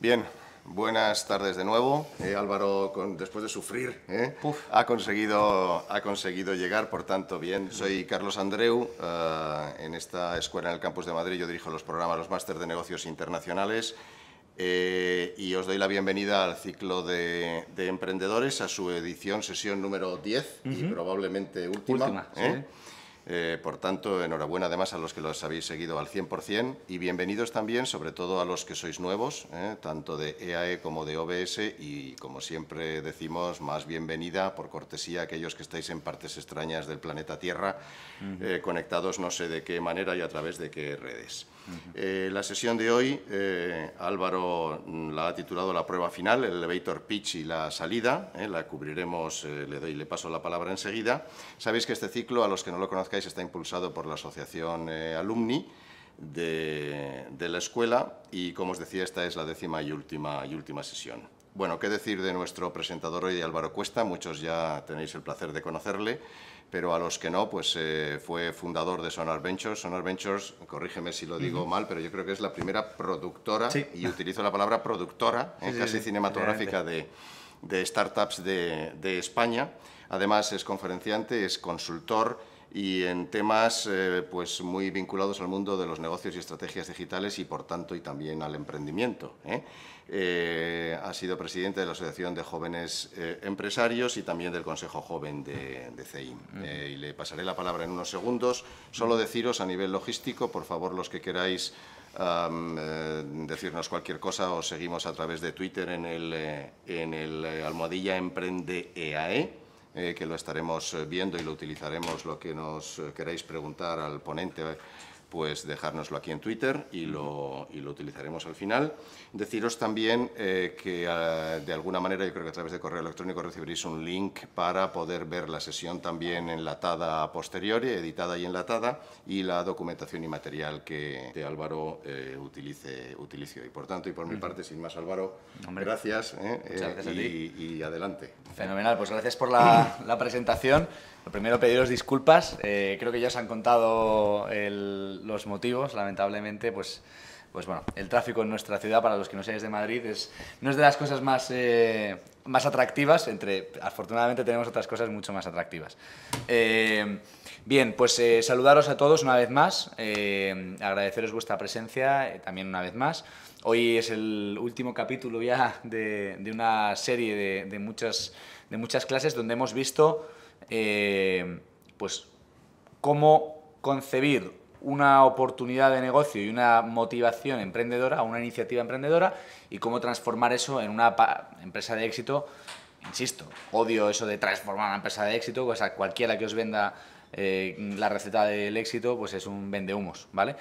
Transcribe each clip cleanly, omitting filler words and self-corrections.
Bien, buenas tardes de nuevo. Álvaro, después de sufrir, ha conseguido llegar, por tanto, bien. Soy Carlos Andreu. En esta escuela en el campus de Madrid yo dirijo los programas, los máster de negocios internacionales. Y os doy la bienvenida al ciclo de emprendedores, a su edición, sesión número 10 y probablemente última. Sí. Por tanto, enhorabuena además a los que los habéis seguido al 100% y bienvenidos también, sobre todo a los que sois nuevos, tanto de EAE como de OBS, y como siempre decimos, más bienvenida por cortesía a aquellos que estáis en partes extrañas del planeta Tierra, conectados no sé de qué manera y a través de qué redes. La sesión de hoy, Álvaro la ha titulado La prueba final, el elevator pitch y la salida. La cubriremos, le paso la palabra enseguida. Sabéis que este ciclo, a los que no lo conozcáis, está impulsado por la asociación Alumni de la escuela y, como os decía, esta es la 10ª y última sesión. Bueno, qué decir de nuestro presentador hoy, Álvaro Cuesta. Muchos ya tenéis el placer de conocerle, pero a los que no, pues fue fundador de Sonar Ventures. Sonar Ventures, corrígeme si lo digo mal, pero yo creo que es la primera productora, y utilizo la palabra productora, casi cinematográfica, de startups de España. Además es conferenciante, es consultor y en temas pues muy vinculados al mundo de los negocios y estrategias digitales y, por tanto, y también al emprendimiento. Ha sido presidente de la Asociación de Jóvenes Empresarios y también del Consejo Joven de CEIM. Y le pasaré la palabra en unos segundos. Solo deciros a nivel logístico, por favor, los que queráis decirnos cualquier cosa, os seguimos a través de Twitter en el almohadilla Emprende EAE. Que lo estaremos viendo y lo utilizaremos, lo que nos queráis preguntar al ponente, pues dejárnoslo aquí en Twitter y lo utilizaremos al final. Deciros también que de alguna manera, yo creo que a través de correo electrónico recibiréis un link para poder ver la sesión también enlatada a posteriori, editada y enlatada, y la documentación y material que Álvaro utilice hoy. Por tanto, y por mi parte, sin más, Álvaro, gracias, gracias a ti. Y adelante. Fenomenal, pues gracias por la presentación. Lo primero, pediros disculpas. Creo que ya os han contado los motivos. Lamentablemente, pues bueno, el tráfico en nuestra ciudad, para los que no seáis de Madrid, no es de las cosas más atractivas. Afortunadamente tenemos otras cosas mucho más atractivas. Bien, pues saludaros a todos una vez más, agradeceros vuestra presencia también una vez más. Hoy es el último capítulo ya de una serie de muchas clases donde hemos visto pues cómo concebir una oportunidad de negocio y una motivación emprendedora, una iniciativa emprendedora, y cómo transformar eso en una empresa de éxito. Insisto, odio eso de transformar una empresa de éxito, pues a cualquiera que os venda la receta del éxito, pues es un vendehumos, ¿vale?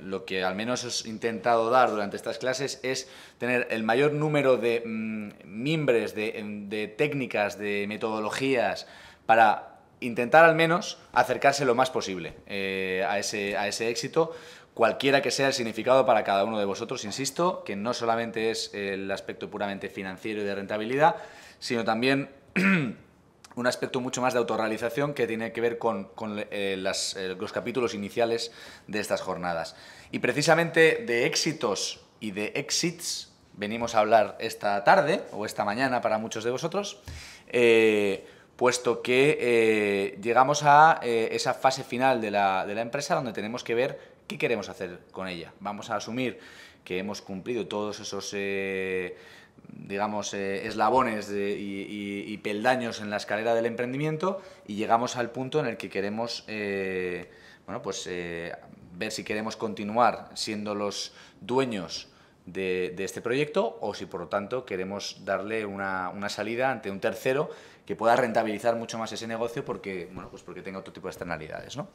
Lo que al menos os he intentado dar durante estas clases es tener el mayor número de mimbres, de técnicas, de metodologías, para intentar al menos acercarse lo más posible a ese éxito, cualquiera que sea el significado para cada uno de vosotros. Insisto, que no solamente es el aspecto puramente financiero y de rentabilidad, sino también un aspecto mucho más de autorrealización que tiene que ver con los capítulos iniciales de estas jornadas. Y precisamente de éxitos y de exits venimos a hablar esta tarde, o esta mañana para muchos de vosotros, puesto que llegamos a esa fase final de la empresa, donde tenemos que ver qué queremos hacer con ella. Vamos a asumir que hemos cumplido todos esos digamos, eslabones y peldaños en la escalera del emprendimiento, y llegamos al punto en el que queremos bueno, pues, ver si queremos continuar siendo los dueños de este proyecto, o si por lo tanto queremos darle una salida ante un tercero que pueda rentabilizar mucho más ese negocio porque, bueno, pues porque tenga otro tipo de externalidades, ¿no?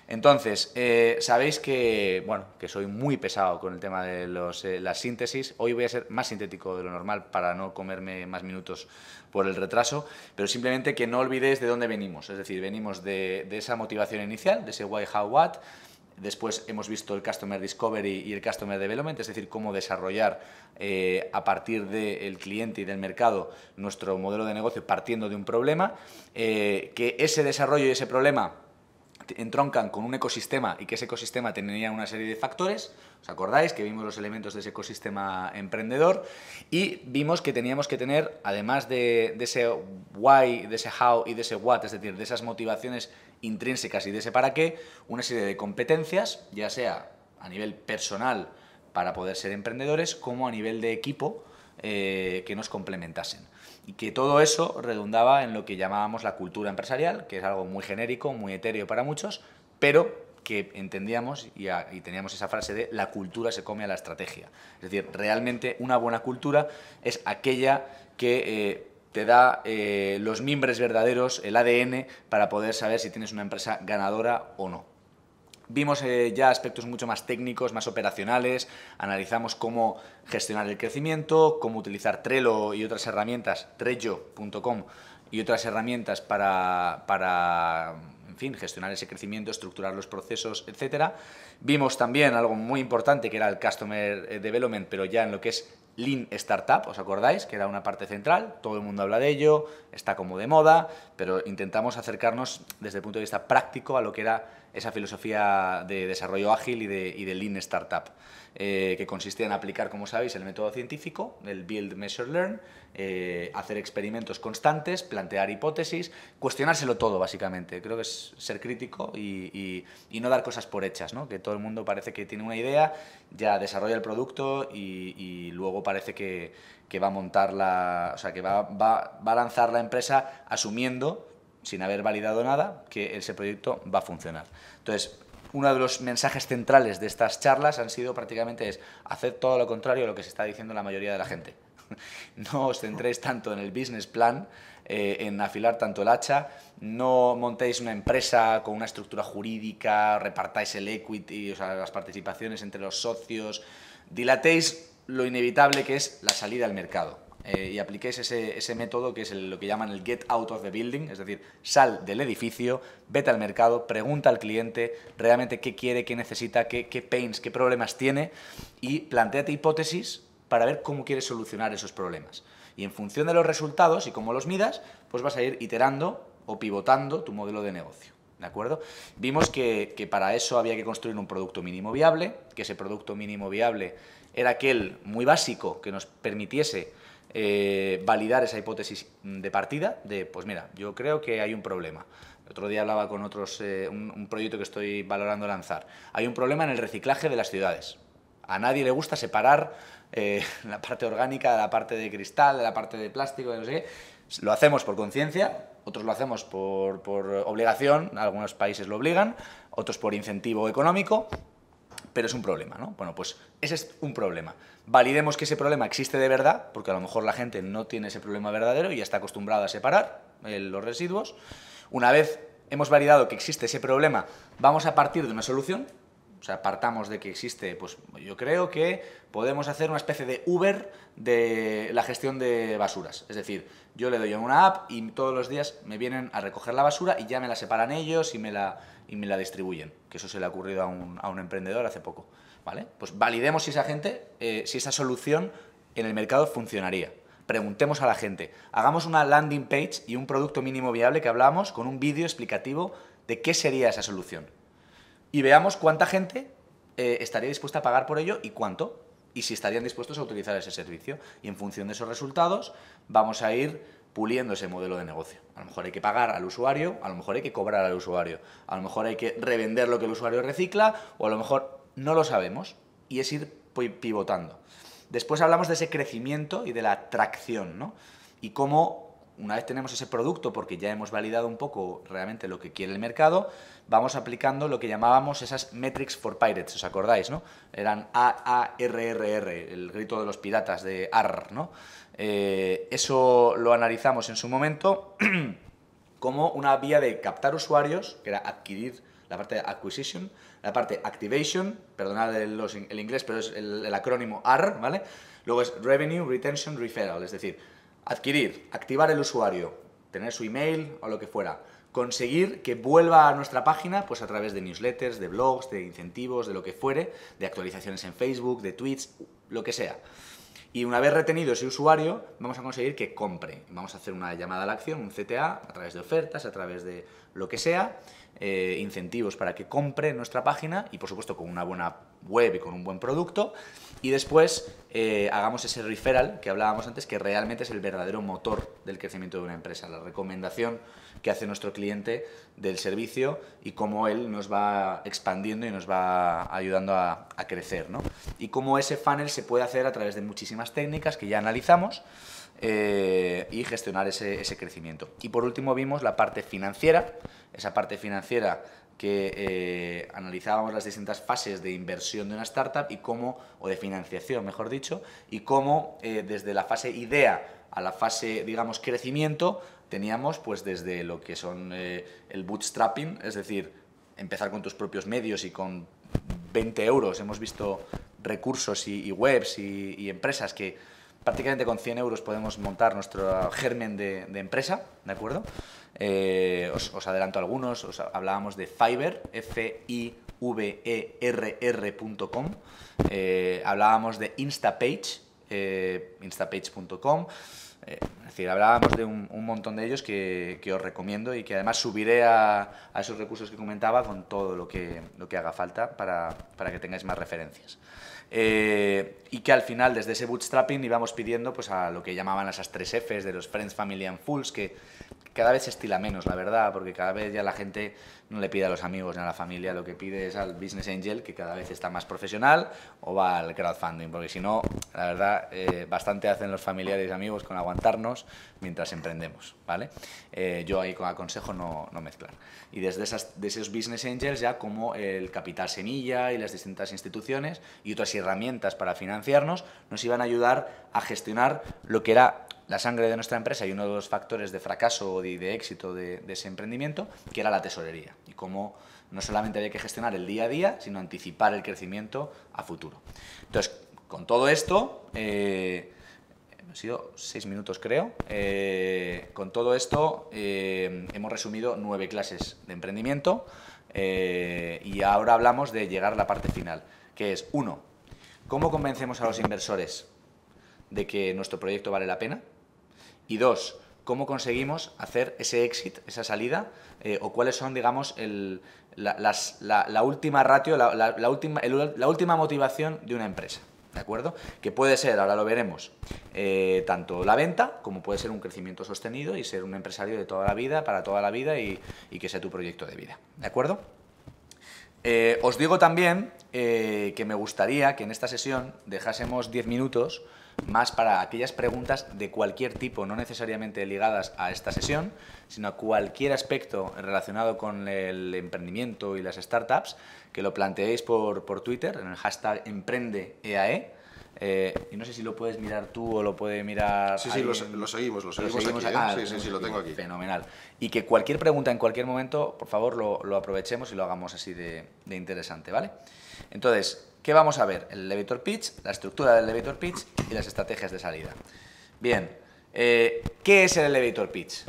Entonces, sabéis que, bueno, que soy muy pesado con el tema de las síntesis. Hoy voy a ser más sintético de lo normal para no comerme más minutos por el retraso, pero simplemente que no olvidéis de dónde venimos. Es decir, venimos de esa motivación inicial, de ese why, how, what. Después hemos visto el Customer Discovery y el Customer Development, es decir, cómo desarrollar a partir del cliente y del mercado nuestro modelo de negocio partiendo de un problema, que ese desarrollo y ese problema entroncan con un ecosistema y que ese ecosistema tenía una serie de factores. ¿Os acordáis que vimos los elementos de ese ecosistema emprendedor? Y vimos que teníamos que tener, además de ese why, de ese how y de ese what, es decir, de esas motivaciones intrínsecas y de ese para qué, una serie de competencias, ya sea a nivel personal para poder ser emprendedores, como a nivel de equipo, que nos complementasen. Y que todo eso redundaba en lo que llamábamos la cultura empresarial, que es algo muy genérico, muy etéreo para muchos, pero que entendíamos y teníamos esa frase de la cultura se come a la estrategia. Es decir, realmente una buena cultura es aquella que te da los mimbres verdaderos, el ADN, para poder saber si tienes una empresa ganadora o no. Vimos ya aspectos mucho más técnicos, más operacionales, analizamos cómo gestionar el crecimiento, cómo utilizar Trello y otras herramientas, Trello.com y otras herramientas para en fin, gestionar ese crecimiento, estructurar los procesos, etc. Vimos también algo muy importante que era el Customer Development, pero ya en lo que es Lean Startup, ¿os acordáis? Que era una parte central, todo el mundo habla de ello, está como de moda, pero intentamos acercarnos desde el punto de vista práctico a lo que era esa filosofía de desarrollo ágil y de Lean Startup, que consistía en aplicar, como sabéis, el método científico, el Build, Measure, Learn, hacer experimentos constantes, plantear hipótesis, cuestionárselo todo, básicamente. Creo que es ser crítico y no dar cosas por hechas, ¿no? Que todo el mundo parece que tiene una idea, ya desarrolla el producto y luego parece que va a montar o sea, que va a lanzar la empresa asumiendo, sin haber validado nada, que ese proyecto va a funcionar. Entonces, uno de los mensajes centrales de estas charlas han sido prácticamente hacer todo lo contrario a lo que se está diciendo la mayoría de la gente. No os centréis tanto en el business plan, en afilar tanto el hacha, no montéis una empresa con una estructura jurídica, repartáis el equity, o sea, las participaciones entre los socios, dilatéis lo inevitable que es la salida al mercado. Y apliquéis ese método que es lo que llaman el get out of the building, es decir, sal del edificio, vete al mercado, pregunta al cliente realmente qué quiere, qué necesita, qué pains, qué problemas tiene y plantéate hipótesis para ver cómo quieres solucionar esos problemas. Y en función de los resultados y cómo los midas, pues vas a ir iterando o pivotando tu modelo de negocio. ¿De acuerdo? Vimos que para eso había que construir un producto mínimo viable, que ese producto mínimo viable era aquel muy básico que nos permitiese validar esa hipótesis de partida de, pues mira, yo creo que hay un problema. El otro día hablaba con otros, un proyecto que estoy valorando lanzar. Hay un problema en el reciclaje de las ciudades. A nadie le gusta separar la parte orgánica de la parte de cristal, de la parte de plástico, de no sé qué. Lo hacemos por conciencia, otros lo hacemos por obligación, algunos países lo obligan, otros por incentivo económico, pero es un problema, ¿no? Bueno, pues ese es un problema. Validemos que ese problema existe de verdad, porque a lo mejor la gente no tiene ese problema verdadero y ya está acostumbrada a separar los residuos. Una vez hemos validado que existe ese problema, vamos a partir de una solución. O sea, partamos de que existe, pues yo creo que podemos hacer una especie de Uber de la gestión de basuras. Es decir, yo le doy a una app y todos los días me vienen a recoger la basura y ya me la separan ellos y me la distribuyen. Que eso se le ha ocurrido a un emprendedor hace poco. ¿Vale? Pues validemos si si esa solución en el mercado funcionaría. Preguntemos a la gente. Hagamos una landing page y un producto mínimo viable que hablábamos con un vídeo explicativo de qué sería esa solución. Y veamos cuánta gente estaría dispuesta a pagar por ello y cuánto, y si estarían dispuestos a utilizar ese servicio. Y en función de esos resultados vamos a ir puliendo ese modelo de negocio. A lo mejor hay que pagar al usuario, a lo mejor hay que cobrar al usuario, a lo mejor hay que revender lo que el usuario recicla, o a lo mejor no lo sabemos, y es ir pivotando. Después hablamos de ese crecimiento y de la tracción, ¿no? Y cómo, una vez tenemos ese producto, porque ya hemos validado un poco realmente lo que quiere el mercado, vamos aplicando lo que llamábamos esas metrics for pirates, ¿os acordáis, no? Eran AARRR, el grito de los piratas de ARR, ¿no? Eso lo analizamos en su momento como una vía de captar usuarios, que era adquirir, la parte de acquisition, la parte activation, perdonad el inglés, pero es el acrónimo ARR, ¿vale? Luego es revenue, retention, referral, es decir, adquirir, activar el usuario, tener su email o lo que fuera, conseguir que vuelva a nuestra página pues a través de newsletters, de blogs, de incentivos, de lo que fuere, de actualizaciones en Facebook, de tweets, lo que sea. Y una vez retenido ese usuario, vamos a conseguir que compre. Vamos a hacer una llamada a la acción, un CTA, a través de ofertas, a través de lo que sea, incentivos para que compre nuestra página y, por supuesto, con una buena web y con un buen producto. Y después hagamos ese referral que hablábamos antes, que realmente es el verdadero motor del crecimiento de una empresa, la recomendación que hace nuestro cliente del servicio y cómo él nos va expandiendo y nos va ayudando a crecer, ¿no? Y cómo ese funnel se puede hacer a través de muchísimas técnicas que ya analizamos y gestionar ese crecimiento. Y por último vimos la parte financiera, esa parte financiera que analizábamos las distintas fases de inversión de una startup y cómo, o de financiación mejor dicho, y cómo desde la fase idea a la fase, digamos, crecimiento, teníamos pues desde lo que son el bootstrapping, es decir, empezar con tus propios medios y con 20 euros. Hemos visto recursos y webs y empresas que prácticamente con 100 euros podemos montar nuestro germen de empresa, ¿de acuerdo? Os adelanto algunos, hablábamos de Fiverr, fiverr.com, hablábamos de Instapage, instapage.com, es decir, hablábamos de un montón de ellos que os recomiendo y que además subiré a esos recursos que comentaba con todo lo que haga falta para que tengáis más referencias. Y que al final, desde ese bootstrapping, íbamos pidiendo pues, a lo que llamaban esas 3 Fs de los Friends, Family and Fools, que cada vez se estila menos, la verdad, porque cada vez ya la gente no le pide a los amigos ni a la familia, lo que pide es al Business Angel, que cada vez está más profesional, o va al crowdfunding, porque si no, la verdad, bastante hacen los familiares y amigos con aguantarnos mientras emprendemos, ¿vale? Yo ahí aconsejo no mezclar. Y desde esos Business Angels ya como el Capital Semilla y las distintas instituciones y otras herramientas para financiarnos nos iban a ayudar a gestionar lo que era la sangre de nuestra empresa y uno de los factores de fracaso o de éxito de ese emprendimiento, que era la tesorería. Y cómo no solamente había que gestionar el día a día, sino anticipar el crecimiento a futuro. Entonces, con todo esto, han sido 6 minutos creo, con todo esto hemos resumido 9 clases de emprendimiento y ahora hablamos de llegar a la parte final, que es 1. ¿Cómo convencemos a los inversores de que nuestro proyecto vale la pena? Y 2, ¿cómo conseguimos hacer ese exit, esa salida? O cuáles son, digamos, la última ratio, la última motivación de una empresa, ¿de acuerdo? Que puede ser, ahora lo veremos, tanto la venta, como puede ser un crecimiento sostenido y ser un empresario de toda la vida, para toda la vida y que sea tu proyecto de vida, ¿de acuerdo? Os digo también que me gustaría que en esta sesión dejásemos 10 minutos más para aquellas preguntas de cualquier tipo, no necesariamente ligadas a esta sesión, sino a cualquier aspecto relacionado con el emprendimiento y las startups, que lo planteéis por Twitter, en el hashtag EmprendeEAE. Y no sé si lo puedes mirar tú o lo puede mirar... Sí, lo seguimos aquí, ¿eh? Sí, lo tengo aquí. Fenomenal. Y que cualquier pregunta en cualquier momento, por favor, lo aprovechemos y lo hagamos así de interesante, ¿vale? Entonces, ¿qué vamos a ver? El elevator pitch, la estructura del elevator pitch y las estrategias de salida. Bien, ¿qué es el elevator pitch?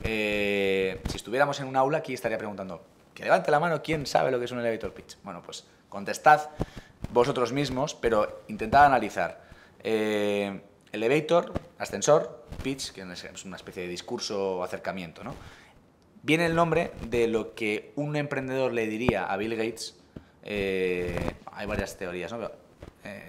Si estuviéramos en un aula, aquí estaría preguntando, que levante la mano, ¿quién sabe lo que es un elevator pitch? Bueno, pues contestad vosotros mismos, pero intentad analizar. Elevator, ascensor, pitch, que es una especie de discurso o acercamiento, ¿no? Viene el nombre de lo que un emprendedor le diría a Bill Gates. Hay varias teorías, ¿no? Pero,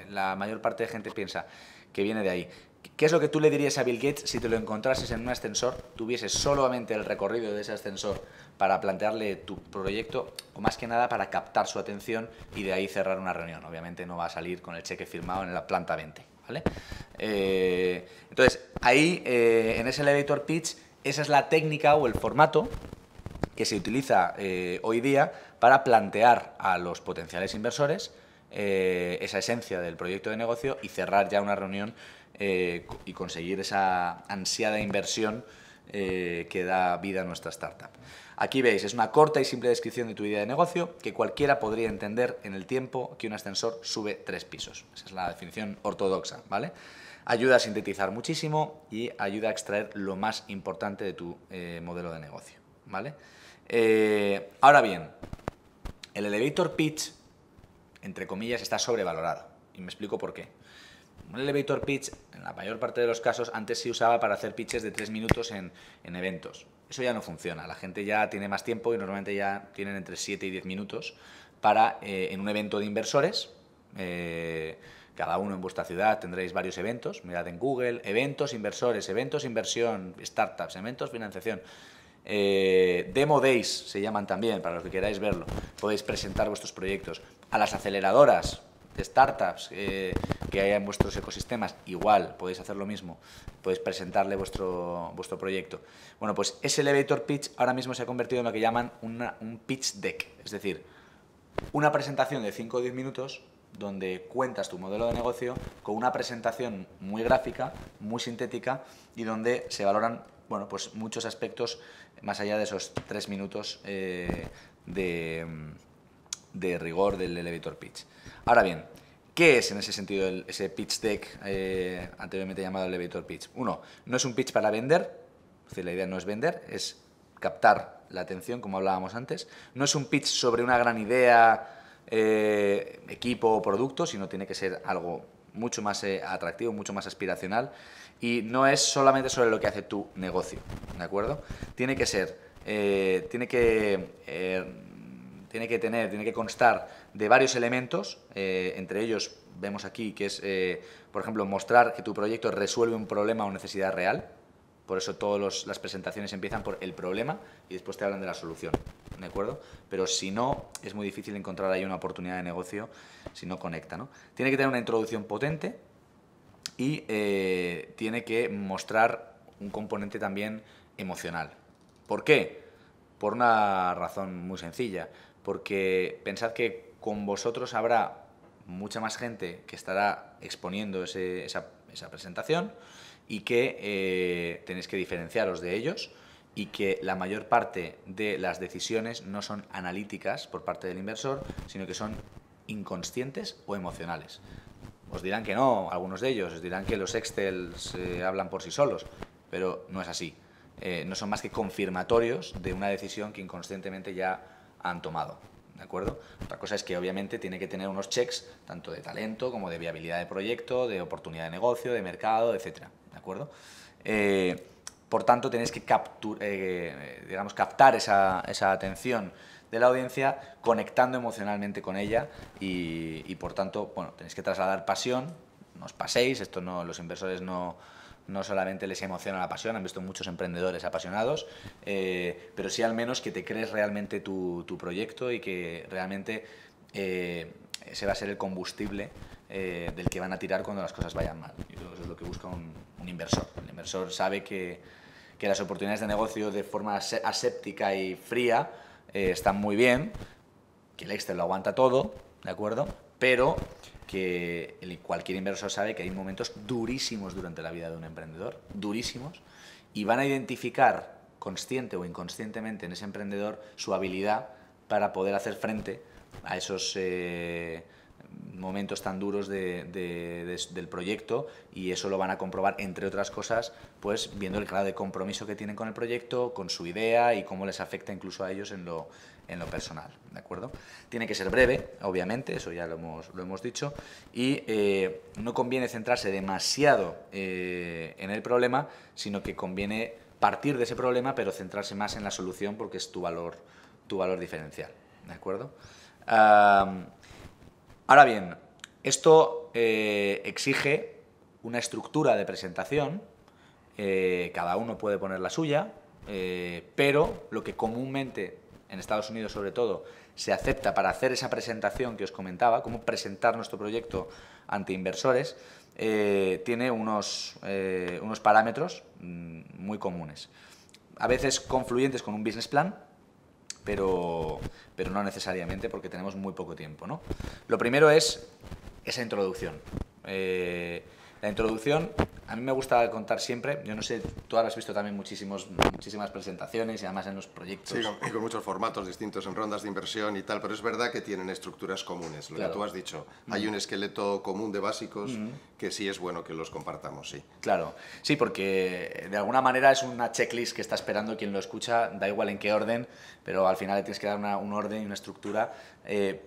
la mayor parte de gente piensa que viene de ahí. ¿Qué es lo que tú le dirías a Bill Gates si te lo encontrases en un ascensor, tuvieses solamente el recorrido de ese ascensor para plantearle tu proyecto, o más que nada para captar su atención y de ahí cerrar una reunión? Obviamente no va a salir con el cheque firmado en la planta 20, ¿vale? Entonces, ahí, en ese elevator pitch, esa es la técnica o el formato que se utiliza hoy día para plantear a los potenciales inversores esa esencia del proyecto de negocio y cerrar ya una reunión y conseguir esa ansiada inversión que da vida a nuestra startup. Aquí veis, es una corta y simple descripción de tu idea de negocio que cualquiera podría entender en el tiempo que un ascensor sube 3 pisos. Esa es la definición ortodoxa, ¿vale? Ayuda a sintetizar muchísimo y ayuda a extraer lo más importante de tu modelo de negocio, ¿vale? Ahora bien, el elevator pitch, entre comillas, está sobrevalorado. Y me explico por qué. Un elevator pitch, en la mayor parte de los casos, antes se usaba para hacer pitches de 3 minutos en eventos. eso ya no funciona. La gente ya tiene más tiempo y normalmente ya tienen entre 7 y 10 minutos para, en un evento de inversores, cada uno en vuestra ciudad tendréis varios eventos, mirad en Google, eventos inversores, eventos inversión, startups, eventos financiación. Demo Days se llaman también, para los que queráis verlo. Podéis presentar vuestros proyectos. A las aceleradoras de startups que hay en vuestros ecosistemas, igual podéis hacer lo mismo, podéis presentarle vuestro proyecto. Bueno, pues ese elevator pitch ahora mismo se ha convertido en lo que llaman un pitch deck, es decir, una presentación de 5 o 10 minutos donde cuentas tu modelo de negocio con una presentación muy gráfica, muy sintética y donde se valoran, bueno, pues muchos aspectos más allá de esos 3 minutos de rigor del elevator pitch. Ahora bien, ¿qué es en ese sentido ese pitch deck anteriormente llamado elevator pitch? Uno, no es un pitch para vender, es decir, la idea no es vender, es captar la atención, como hablábamos antes. No es un pitch sobre una gran idea, equipo o producto, sino tiene que ser algo mucho más atractivo, mucho más aspiracional, y no es solamente sobre lo que hace tu negocio, ¿de acuerdo? Tiene que ser, tiene que constar de varios elementos, entre ellos vemos aquí que es, por ejemplo, mostrar que tu proyecto resuelve un problema o necesidad real. Por eso todas las presentaciones empiezan por el problema y después te hablan de la solución, ¿de acuerdo? Pero si no, es muy difícil encontrar ahí una oportunidad de negocio si no conecta, ¿no? Tiene que tener una introducción potente y tiene que mostrar un componente también emocional. ¿Por qué? Por una razón muy sencilla. Porque pensad que con vosotros habrá mucha más gente que estará exponiendo esa presentación y que tenéis que diferenciaros de ellos y que la mayor parte de las decisiones no son analíticas por parte del inversor, sino que son inconscientes o emocionales. Os dirán que no, algunos de ellos, os dirán que los Excel hablan por sí solos, pero no es así. No son más que confirmatorios de una decisión que inconscientemente ya han tomado, ¿de acuerdo? Otra cosa es que obviamente tiene que tener unos checks tanto de talento como de viabilidad de proyecto, de oportunidad de negocio, de mercado, etcétera, ¿de acuerdo? Por tanto, tenéis que captar esa atención de la audiencia conectando emocionalmente con ella y por tanto, bueno, tenéis que trasladar pasión, no os paséis, esto no, los inversores no solamente les emociona la pasión, han visto muchos emprendedores apasionados, pero sí al menos que te crees realmente tu proyecto y que realmente ese va a ser el combustible del que van a tirar cuando las cosas vayan mal. Y eso es lo que busca un inversor. El inversor sabe que las oportunidades de negocio de forma aséptica y fría están muy bien, que el Excel lo aguanta todo, ¿de acuerdo? Pero que cualquier inversor sabe que hay momentos durísimos durante la vida de un emprendedor, durísimos, y van a identificar consciente o inconscientemente en ese emprendedor su habilidad para poder hacer frente a esos momentos tan duros del proyecto, y eso lo van a comprobar, entre otras cosas, pues viendo el grado de compromiso que tienen con el proyecto, con su idea y cómo les afecta incluso a ellos en lo personal, ¿de acuerdo? Tiene que ser breve, obviamente, eso ya lo hemos dicho, y no conviene centrarse demasiado en el problema, sino que conviene partir de ese problema, pero centrarse más en la solución porque es tu valor diferencial, ¿de acuerdo? Ahora bien, esto exige una estructura de presentación, cada uno puede poner la suya, pero lo que comúnmente, en Estados Unidos sobre todo, se acepta para hacer esa presentación que os comentaba, cómo presentar nuestro proyecto ante inversores, tiene unos parámetros muy comunes. A veces confluyentes con un business plan, pero no necesariamente porque tenemos muy poco tiempo, ¿no? Lo primero es esa introducción. La introducción, a mí me gusta contar siempre, yo no sé, tú ahora has visto también muchísimas presentaciones y además en los proyectos. Sí, con muchos formatos distintos en rondas de inversión y tal, pero es verdad que tienen estructuras comunes, lo que tú has dicho. Hay un esqueleto común de básicos que sí es bueno que los compartamos, sí. Claro, sí, porque de alguna manera es una checklist que está esperando quien lo escucha, da igual en qué orden, pero al final le tienes que dar un orden y una estructura,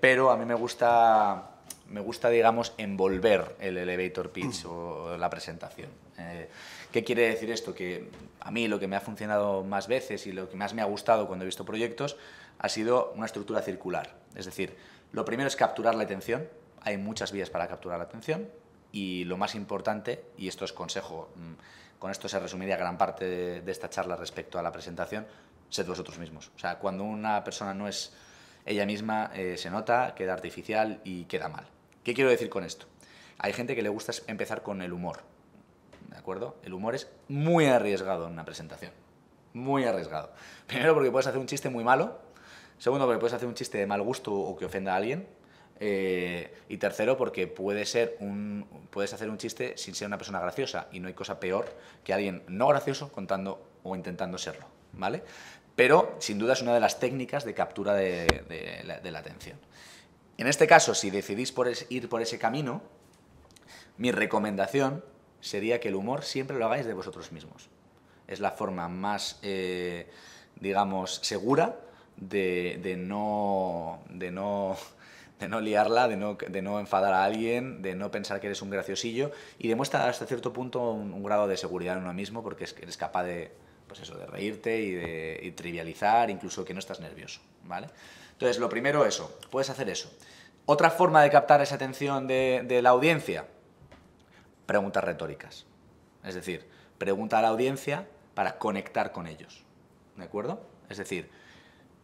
pero a mí me gusta me gusta, digamos, envolver el elevator pitch o la presentación. ¿Qué quiere decir esto? Que a mí lo que me ha funcionado más veces y lo que más me ha gustado cuando he visto proyectos ha sido una estructura circular. Es decir, lo primero es capturar la atención. Hay muchas vías para capturar la atención y lo más importante, y esto es consejo, con esto se resumiría gran parte de esta charla respecto a la presentación, sed vosotros mismos. O sea, cuando una persona no es ella misma, se nota, queda artificial y queda mal. ¿Qué quiero decir con esto? Hay gente que le gusta empezar con el humor, ¿de acuerdo? El humor es muy arriesgado en una presentación, muy arriesgado. Primero porque puedes hacer un chiste muy malo, segundo porque puedes hacer un chiste de mal gusto o que ofenda a alguien, y tercero porque puedes hacer un chiste sin ser una persona graciosa, y no hay cosa peor que alguien no gracioso contando o intentando serlo, ¿vale? Pero sin duda es una de las técnicas de captura de la atención. En este caso, si decidís ir por ese camino, mi recomendación sería que el humor siempre lo hagáis de vosotros mismos. Es la forma más, digamos, segura de no liarla, de no enfadar a alguien, de no pensar que eres un graciosillo, y demuestra hasta cierto punto un grado de seguridad en uno mismo, porque eres capaz de, pues eso, de reírte y trivializar, incluso que no estás nervioso, ¿vale? Entonces, lo primero, eso, puedes hacer eso. Otra forma de captar esa atención de la audiencia, preguntas retóricas. Es decir, pregunta a la audiencia para conectar con ellos, ¿de acuerdo? Es decir,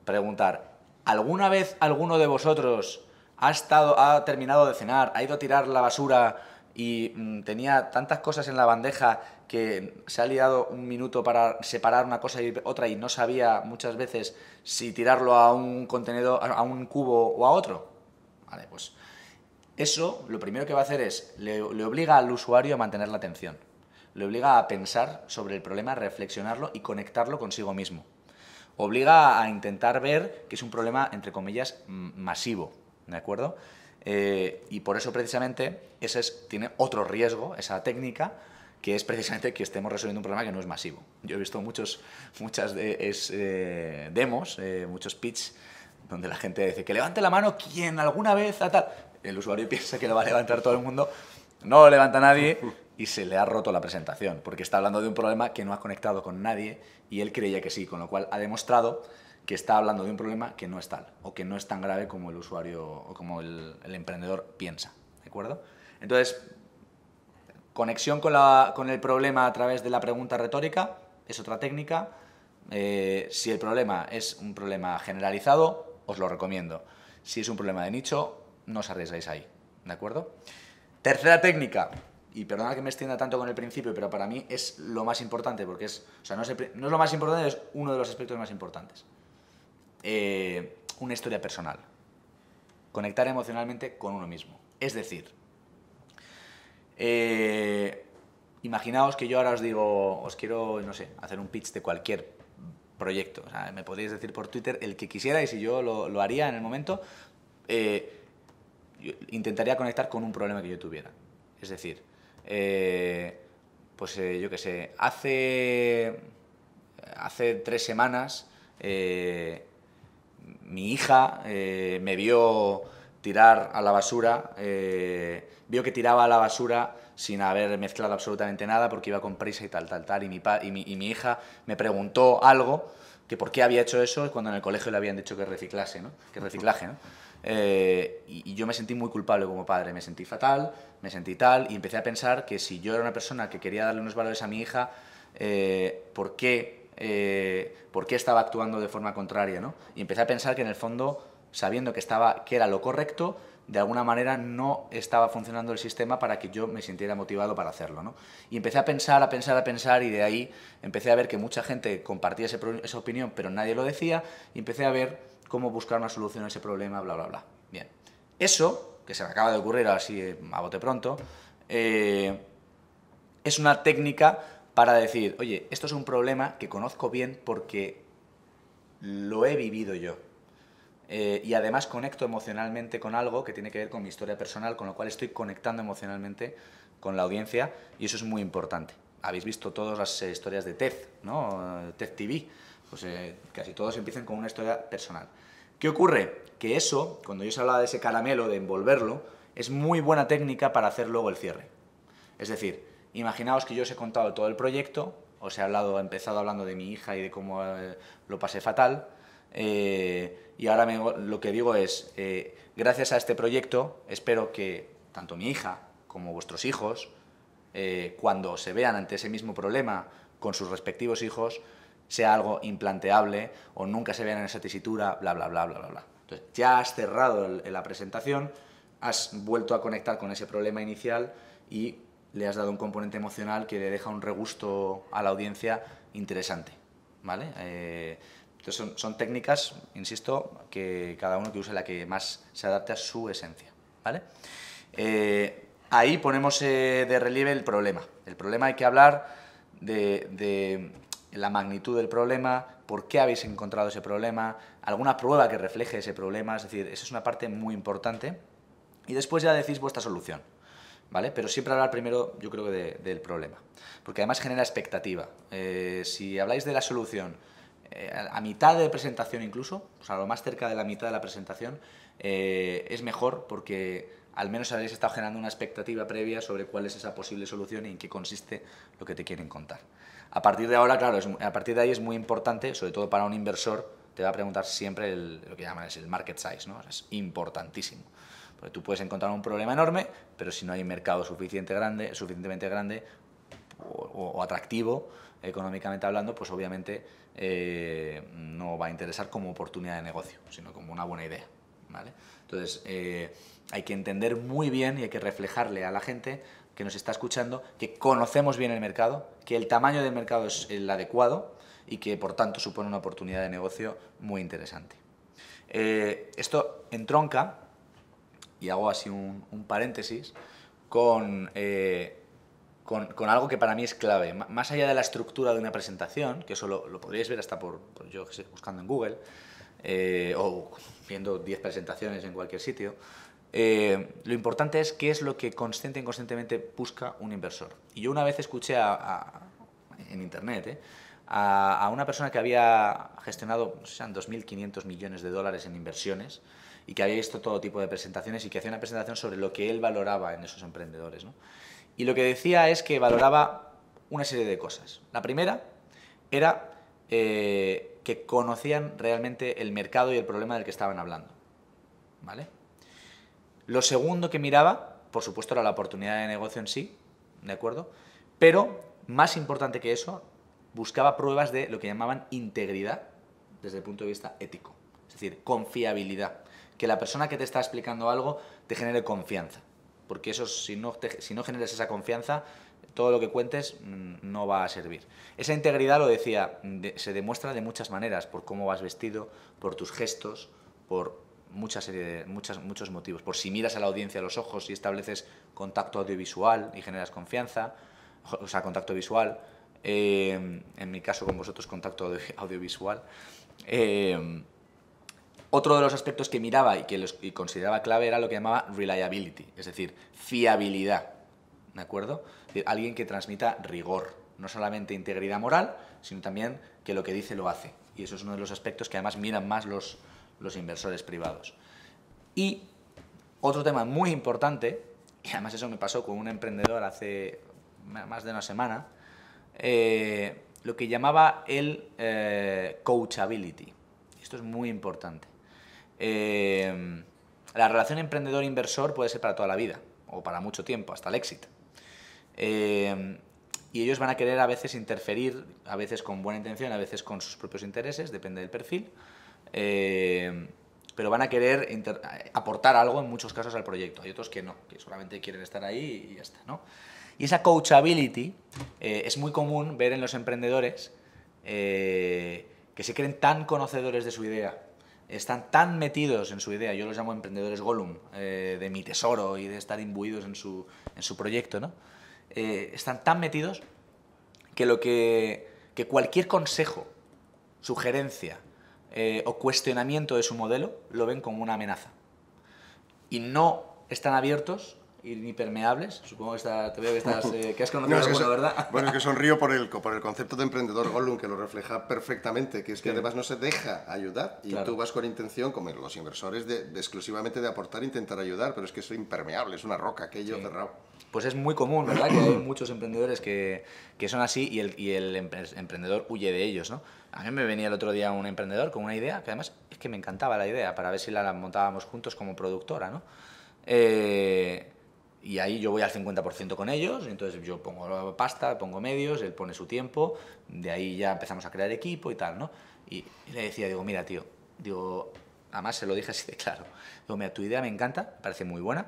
preguntar, ¿alguna vez alguno de vosotros ha terminado de cenar, ha ido a tirar la basura y tenía tantas cosas en la bandeja que se ha liado un minuto para separar una cosa y otra y no sabía muchas veces si tirarlo a un contenedor, a un cubo o a otro? Vale, pues eso lo primero que va a hacer es, le obliga al usuario a mantener la atención. Le obliga a pensar sobre el problema, reflexionarlo y conectarlo consigo mismo. Obliga a intentar ver que es un problema, entre comillas, masivo, ¿de acuerdo? Y por eso precisamente tiene otro riesgo, esa técnica, que es precisamente que estemos resolviendo un problema que no es masivo. Yo he visto muchas demos, muchos pitch, donde la gente dice que levante la mano quien alguna vez a tal. El usuario piensa que lo va a levantar todo el mundo, no lo levanta nadie y se le ha roto la presentación, porque está hablando de un problema que no ha conectado con nadie y él creía que sí, con lo cual ha demostrado que está hablando de un problema que no es tal, o que no es tan grave como el usuario o como el emprendedor piensa, ¿de acuerdo? Entonces, conexión con el problema a través de la pregunta retórica es otra técnica. Si el problema es un problema generalizado, os lo recomiendo. Si es un problema de nicho, no os arriesgáis ahí, ¿de acuerdo? Tercera técnica, y perdona que me extienda tanto con el principio, pero para mí es lo más importante, porque no es lo más importante, es uno de los aspectos más importantes. Una historia personal. Conectar emocionalmente con uno mismo. Es decir, imaginaos que yo ahora os digo, os quiero, no sé, hacer un pitch de cualquier proyecto. O sea, me podéis decir por Twitter el que quisierais y yo lo haría en el momento. Yo intentaría conectar con un problema que yo tuviera. Es decir, yo qué sé, hace 3 semanas mi hija me vio tirar a la basura, vio que tiraba a la basura sin haber mezclado absolutamente nada porque iba con prisa y tal, y mi hija me preguntó algo, que por qué había hecho eso cuando en el colegio le habían dicho que reciclaje, ¿no? Y yo me sentí muy culpable como padre, me sentí fatal, me sentí tal, y empecé a pensar que si yo era una persona que quería darle unos valores a mi hija, ¿por qué estaba actuando de forma contraria, ¿no? Y empecé a pensar que en el fondo, sabiendo que era lo correcto, de alguna manera no estaba funcionando el sistema para que yo me sintiera motivado para hacerlo, ¿no? Y empecé a pensar, y de ahí empecé a ver que mucha gente compartía esa opinión, pero nadie lo decía, y empecé a ver cómo buscar una solución a ese problema, bla, bla, bla. Bien. Eso, que se me acaba de ocurrir así a bote pronto, es una técnica para decir, oye, esto es un problema que conozco bien porque lo he vivido yo. Y además conecto emocionalmente con algo que tiene que ver con mi historia personal, con lo cual estoy conectando emocionalmente con la audiencia, y eso es muy importante. Habéis visto todas las historias de TED, ¿no? TED TV. Pues casi todos empiezan con una historia personal. ¿Qué ocurre? Que eso, cuando yo os hablaba de ese caramelo, de envolverlo, es muy buena técnica para hacer luego el cierre. Es decir, imaginaos que yo os he contado todo el proyecto, os he empezado hablando de mi hija y de cómo lo pasé fatal, y ahora lo que digo es, gracias a este proyecto, espero que tanto mi hija como vuestros hijos, cuando se vean ante ese mismo problema con sus respectivos hijos, sea algo implanteable o nunca se vean en esa tesitura, bla, bla, bla, bla, bla, bla. Entonces, ya has cerrado la presentación, has vuelto a conectar con ese problema inicial y le has dado un componente emocional que le deja un regusto a la audiencia interesante, ¿vale? Entonces son técnicas, insisto, que cada uno que use la que más se adapte a su esencia, ¿vale? Ahí ponemos de relieve el problema. El problema hay que hablar de la magnitud del problema, por qué habéis encontrado ese problema, alguna prueba que refleje ese problema, es decir, esa es una parte muy importante. Y después ya decís vuestra solución, ¿vale? Pero siempre hablar primero, yo creo que del problema, porque además genera expectativa. Si habláis de la solución a mitad de presentación incluso, o sea, lo más cerca de la mitad de la presentación, es mejor porque al menos habréis estado generando una expectativa previa sobre cuál es esa posible solución y en qué consiste lo que te quieren contar. A partir de ahora, claro, a partir de ahí es muy importante, sobre todo para un inversor, te va a preguntar siempre lo que llaman es el market size, ¿no? O sea, es importantísimo. Porque tú puedes encontrar un problema enorme, pero si no hay un mercado suficientemente grande o atractivo, económicamente hablando, pues obviamente no va a interesar como oportunidad de negocio, sino como una buena idea, ¿vale? Entonces, hay que entender muy bien y hay que reflejarle a la gente que nos está escuchando que conocemos bien el mercado, que el tamaño del mercado es el adecuado y que, por tanto, supone una oportunidad de negocio muy interesante. Esto entronca, y hago así un paréntesis, con algo que para mí es clave. Más allá de la estructura de una presentación, que eso lo podríais ver hasta yo que sé, buscando en Google, o viendo 10 presentaciones en cualquier sitio, lo importante es qué es lo que consciente e inconscientemente busca un inversor. Y yo una vez escuché en internet a una persona que había gestionado, no sé, sean 2.500 millones de dólares en inversiones y que había visto todo tipo de presentaciones y que hacía una presentación sobre lo que él valoraba en esos emprendedores, ¿no? Y lo que decía es que valoraba una serie de cosas. La primera era que conocían realmente el mercado y el problema del que estaban hablando, ¿vale? Lo segundo que miraba, por supuesto, era la oportunidad de negocio en sí, ¿de acuerdo? Pero, más importante que eso, buscaba pruebas de lo que llamaban integridad desde el punto de vista ético. Es decir, confiabilidad. Que la persona que te está explicando algo te genere confianza. Porque eso, si no generas esa confianza, todo lo que cuentes no va a servir. Esa integridad, lo decía, se demuestra de muchas maneras, por cómo vas vestido, por tus gestos, por muchos motivos. Por si miras a la audiencia a los ojos y estableces contacto audiovisual y generas confianza, o sea, contacto visual, en mi caso con vosotros contacto audiovisual. Otro de los aspectos que miraba y consideraba clave era lo que llamaba reliability, es decir, fiabilidad, ¿de acuerdo? Es decir, alguien que transmita rigor, no solamente integridad moral, sino también que lo que dice lo hace. Y eso es uno de los aspectos que además miran más los inversores privados. Y otro tema muy importante, y además eso me pasó con un emprendedor hace más de una semana, lo que llamaba el coachability. Esto es muy importante. La relación emprendedor-inversor puede ser para toda la vida, o para mucho tiempo, hasta el éxito. Y ellos van a querer a veces interferir, a veces con buena intención, a veces con sus propios intereses, depende del perfil, pero van a querer aportar algo en muchos casos al proyecto. Hay otros que no, que solamente quieren estar ahí y ya está, ¿no? Y esa coachability es muy común ver en los emprendedores que se creen tan conocedores de su idea, están tan metidos en su idea, yo los llamo emprendedores Gollum, de mi tesoro y de estar imbuidos en su proyecto, ¿no? Están tan metidos que cualquier consejo, sugerencia o cuestionamiento de su modelo lo ven como una amenaza. Y no están abiertos impermeables. Supongo que te veo que estás, que has conocido No, es que alguno, ¿verdad? Bueno, es que sonrío por el concepto de emprendedor Gollum, que lo refleja perfectamente, que es que Sí. además no se deja ayudar y Claro. tú vas con intención, como los inversores, exclusivamente de aportar e intentar ayudar, pero es que es impermeable, es una roca, aquello Sí. cerrado. Pues es muy común, ¿verdad? Que hay muchos emprendedores que son así y el emprendedor huye de ellos, ¿no? A mí me venía el otro día un emprendedor con una idea que además es que me encantaba la idea para ver si la montábamos juntos como productora, ¿no? Y ahí yo voy al 50% con ellos, entonces yo pongo pasta, pongo medios, él pone su tiempo, de ahí ya empezamos a crear equipo y tal, ¿no? Y le decía, digo, mira, tío, digo, además se lo dije así de claro, digo, mira, tu idea me encanta, me parece muy buena,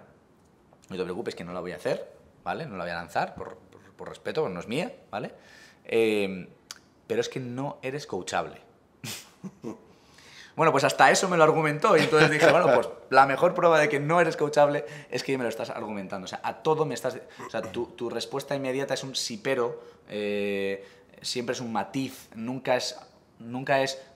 no te preocupes que no la voy a hacer, ¿vale? No la voy a lanzar por respeto, porque no es mía, ¿vale? Pero es que no eres coachable. Bueno, pues hasta eso me lo argumentó y entonces dije, bueno, pues la mejor prueba de que no eres coachable es que me lo estás argumentando. O sea, a todo me estás... O sea, tu respuesta inmediata es un sí pero, siempre es un matiz, nunca es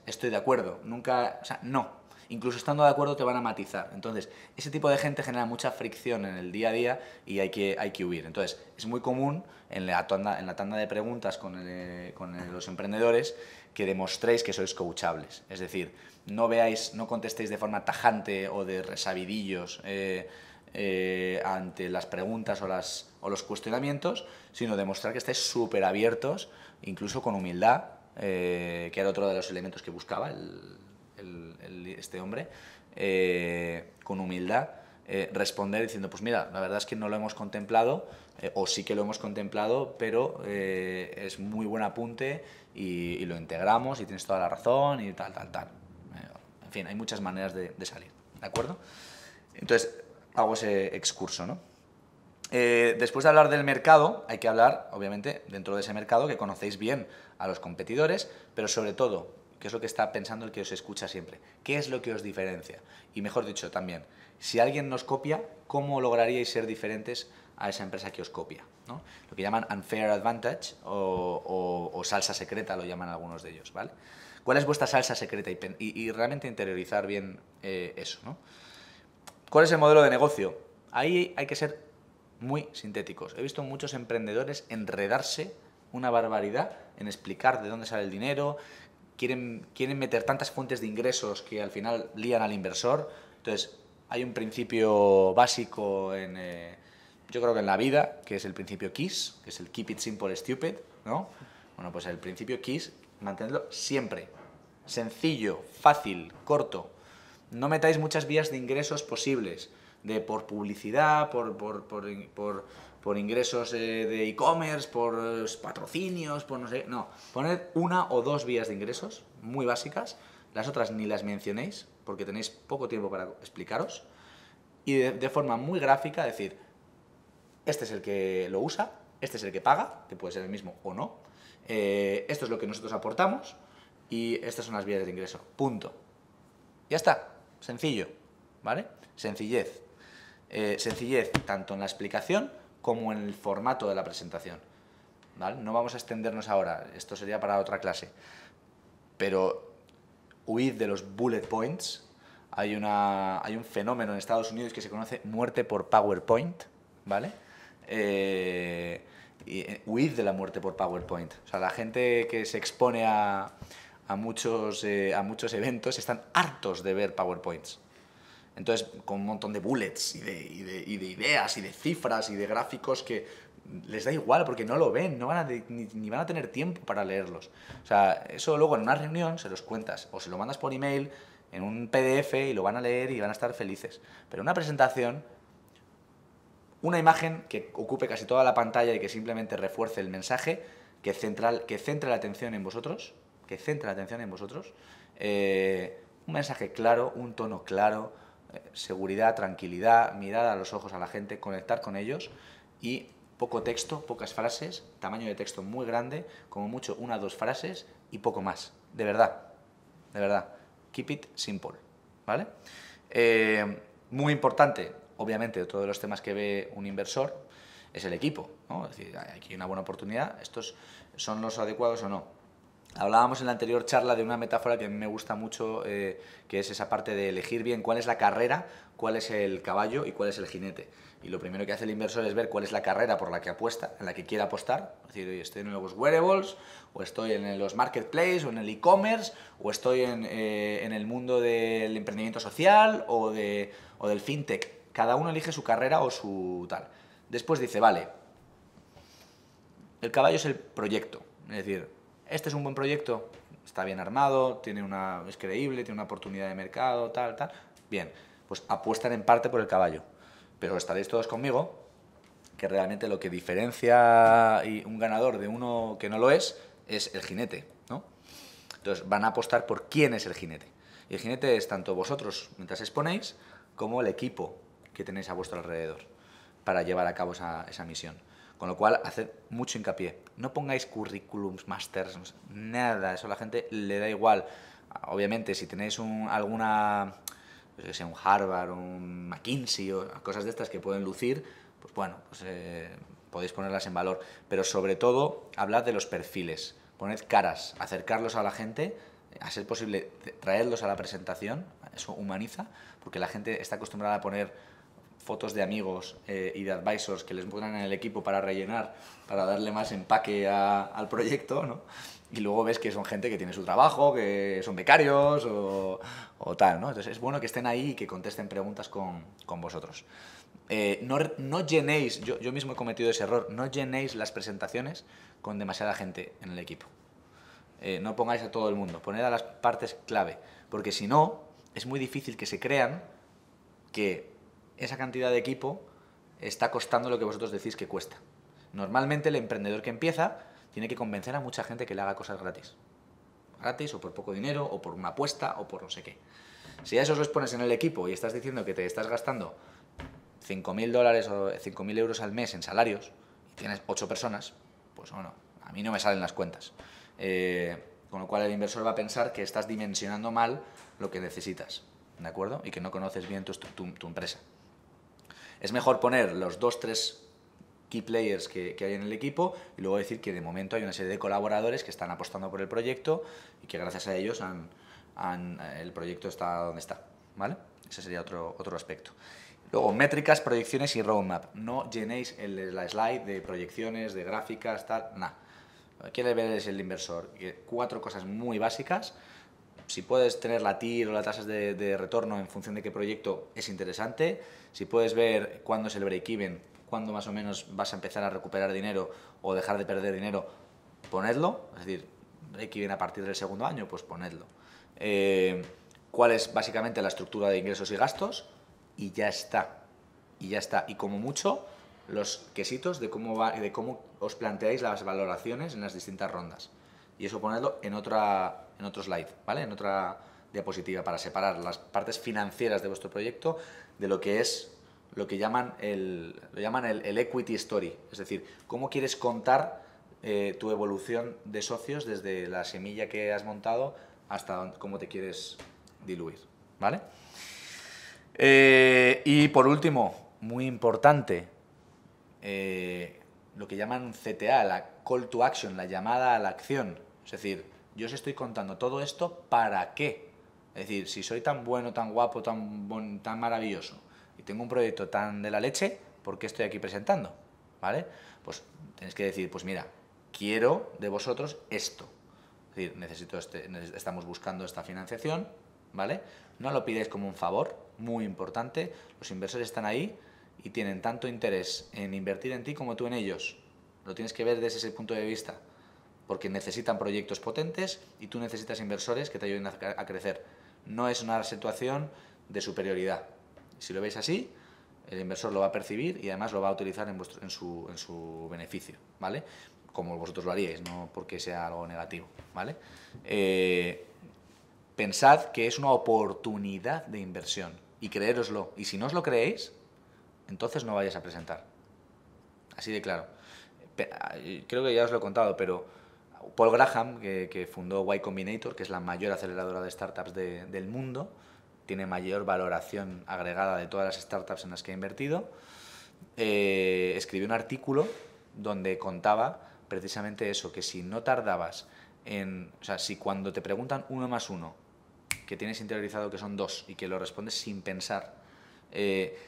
estoy de acuerdo, nunca... O sea, no. Incluso estando de acuerdo te van a matizar. Entonces, ese tipo de gente genera mucha fricción en el día a día y hay que huir. Entonces, es muy común en la tanda de preguntas con los emprendedores que demostréis que sois coachables. Es decir, no contestéis de forma tajante o de resabidillos ante las preguntas o los cuestionamientos, sino demostrar que estáis súper abiertos, incluso con humildad, que era otro de los elementos que buscaba este hombre, con humildad, responder diciendo, pues mira, la verdad es que no lo hemos contemplado, o sí que lo hemos contemplado, pero es muy buen apunte y lo integramos y tienes toda la razón y tal. En fin, hay muchas maneras de salir, ¿de acuerdo? Entonces, hago ese excurso, ¿no? Después de hablar del mercado, hay que hablar, obviamente, dentro de ese mercado, que conocéis bien a los competidores, pero sobre todo, ¿qué es lo que está pensando el que os escucha siempre? ¿Qué es lo que os diferencia? Y mejor dicho, también, si alguien nos copia, ¿cómo lograríais ser diferentes a esa empresa que os copia? ¿No? Lo que llaman unfair advantage o salsa secreta, lo llaman algunos de ellos, ¿vale? ¿Cuál es vuestra salsa secreta? Y realmente interiorizar bien eso, ¿no? ¿Cuál es el modelo de negocio? Ahí hay que ser muy sintéticos. He visto muchos emprendedores enredarse una barbaridad en explicar de dónde sale el dinero, quieren meter tantas fuentes de ingresos que al final lían al inversor. Entonces, hay un principio básico yo creo que en la vida, que es el principio KISS, que es el Keep It Simple Stupid, ¿no? Bueno, pues el principio KISS, mantenedlo siempre. Sencillo, fácil, corto. No metáis muchas vías de ingresos posibles, por publicidad, por ingresos de e-commerce, por patrocinios, por no sé... No, poned una o dos vías de ingresos muy básicas, las otras ni las mencionéis porque tenéis poco tiempo para explicaros y de forma muy gráfica decir, este es el que lo usa, este es el que paga, que puede ser el mismo o no, esto es lo que nosotros aportamos y estas son las vías de ingreso. Punto. Ya está. Sencillo, ¿vale? Sencillez. Sencillez tanto en la explicación como en el formato de la presentación, ¿vale? No vamos a extendernos ahora, esto sería para otra clase, pero huid de los bullet points. Hay un fenómeno en Estados Unidos que se conoce muerte por PowerPoint, ¿vale? Huid de la muerte por PowerPoint. O sea, la gente que se expone a muchos eventos están hartos de ver PowerPoints. Entonces, con un montón de bullets y de ideas y de cifras y de gráficos que les da igual porque no lo ven, no van ni van a tener tiempo para leerlos. O sea, eso luego en una reunión se los cuentas o se lo mandas por email en un PDF y lo van a leer y van a estar felices. Pero una presentación, una imagen que ocupe casi toda la pantalla y que simplemente refuerce el mensaje, que centre la atención en vosotros, un mensaje claro, un tono claro, seguridad, tranquilidad, mirar a los ojos a la gente, conectar con ellos y poco texto, pocas frases, tamaño de texto muy grande, como mucho una o dos frases y poco más. De verdad. Keep it simple, ¿vale? Muy importante, obviamente, otro de los temas que ve un inversor es el equipo, ¿no? Es decir, aquí hay una buena oportunidad, ¿estos son los adecuados o no? Hablábamos en la anterior charla de una metáfora que a mí me gusta mucho, que es esa parte de elegir bien cuál es la carrera, cuál es el caballo y cuál es el jinete. Y lo primero que hace el inversor es ver cuál es la carrera por la que apuesta, en la que quiere apostar. Es decir, estoy en los wearables, o estoy en los marketplaces, o en el e-commerce, o estoy en el mundo del emprendimiento social o del fintech. Cada uno elige su carrera o su tal. Después dice, vale, el caballo es el proyecto. Es decir, este es un buen proyecto, está bien armado, es creíble, tiene una oportunidad de mercado, tal, tal. Bien, pues apuestan en parte por el caballo. Pero estaréis todos conmigo que realmente lo que diferencia un ganador de uno que no lo es el jinete, ¿no? Entonces van a apostar por quién es el jinete. Y el jinete es tanto vosotros mientras exponéis como el equipo que tenéis a vuestro alrededor para llevar a cabo esa misión. Con lo cual, haced mucho hincapié. No pongáis currículums, másters, nada. Eso a la gente le da igual. Obviamente, si tenéis alguna, pues que sea un Harvard, un McKinsey o cosas de estas que pueden lucir, pues bueno, pues, podéis ponerlas en valor. Pero sobre todo, hablad de los perfiles. Poned caras, acercarlos a la gente, a ser posible, traerlos a la presentación. Eso humaniza, porque la gente está acostumbrada a poner fotos de amigos y de advisors que les ponen en el equipo para rellenar, para darle más empaque al proyecto, ¿no? Y luego ves que son gente que tiene su trabajo, que son becarios o tal, ¿no? Entonces es bueno que estén ahí y que contesten preguntas con vosotros. No llenéis, yo mismo he cometido ese error, no llenéis las presentaciones con demasiada gente en el equipo. No pongáis a todo el mundo, poned a las partes clave, porque si no, es muy difícil que se crean que esa cantidad de equipo está costando lo que vosotros decís que cuesta. Normalmente el emprendedor que empieza tiene que convencer a mucha gente que le haga cosas gratis. Gratis o por poco dinero o por una apuesta o por no sé qué. Si a eso los pones en el equipo y estás diciendo que te estás gastando $5.000 o 5.000 euros al mes en salarios y tienes 8 personas, pues bueno, a mí no me salen las cuentas. Con lo cual el inversor va a pensar que estás dimensionando mal lo que necesitas, ¿de acuerdo? Y que no conoces bien tu empresa. Es mejor poner los 2-3 key players que hay en el equipo y luego decir que de momento hay una serie de colaboradores que están apostando por el proyecto y que gracias a ellos el proyecto está donde está, ¿vale? Ese sería otro aspecto. Luego, métricas, proyecciones y roadmap. No llenéis la slide de proyecciones, de gráficas, tal, nada. Lo que quiere ver es el inversor. 4 cosas muy básicas. Si puedes tener la TIR o las tasas de retorno en función de qué proyecto es interesante. Si puedes ver cuándo es el break-even, cuándo más o menos vas a empezar a recuperar dinero o dejar de perder dinero, ponedlo. Es decir, break-even a partir del segundo año, pues ponedlo. Cuál es básicamente la estructura de ingresos y gastos y ya está. Y ya está. Y como mucho, los quesitos de cómo os planteáis las valoraciones en las distintas rondas. Y eso ponedlo en otro slide, ¿vale? En otra diapositiva para separar las partes financieras de vuestro proyecto de lo que es lo que llaman el equity story, es decir, cómo quieres contar tu evolución de socios desde la semilla que has montado hasta cómo te quieres diluir, ¿vale? Y por último, muy importante, lo que llaman CTA, la call to action, la llamada a la acción. Es decir, yo os estoy contando todo esto ¿para qué? Es decir, si soy tan bueno, tan guapo, tan maravilloso y tengo un proyecto tan de la leche, ¿por qué estoy aquí presentando? ¿Vale? Pues tenéis que decir, pues mira, quiero de vosotros esto. Es decir, estamos buscando esta financiación, ¿vale? No lo pidáis como un favor, muy importante. Los inversores están ahí y tienen tanto interés en invertir en ti como tú en ellos. Lo tienes que ver desde ese punto de vista, porque necesitan proyectos potentes y tú necesitas inversores que te ayuden a crecer. No es una situación de superioridad. Si lo veis así, el inversor lo va a percibir y además lo va a utilizar en su beneficio, ¿vale? Como vosotros lo haríais, no porque sea algo negativo, ¿vale? Pensad que es una oportunidad de inversión y creéroslo. Y si no os lo creéis, entonces no vayáis a presentar. Así de claro. Creo que ya os lo he contado, pero Paul Graham, que fundó Y Combinator, que es la mayor aceleradora de startups del mundo, tiene mayor valoración agregada de todas las startups en las que ha invertido, escribió un artículo donde contaba precisamente eso, que si no tardabas o sea, si cuando te preguntan 1 más 1, que tienes interiorizado que son 2 y que lo respondes sin pensar,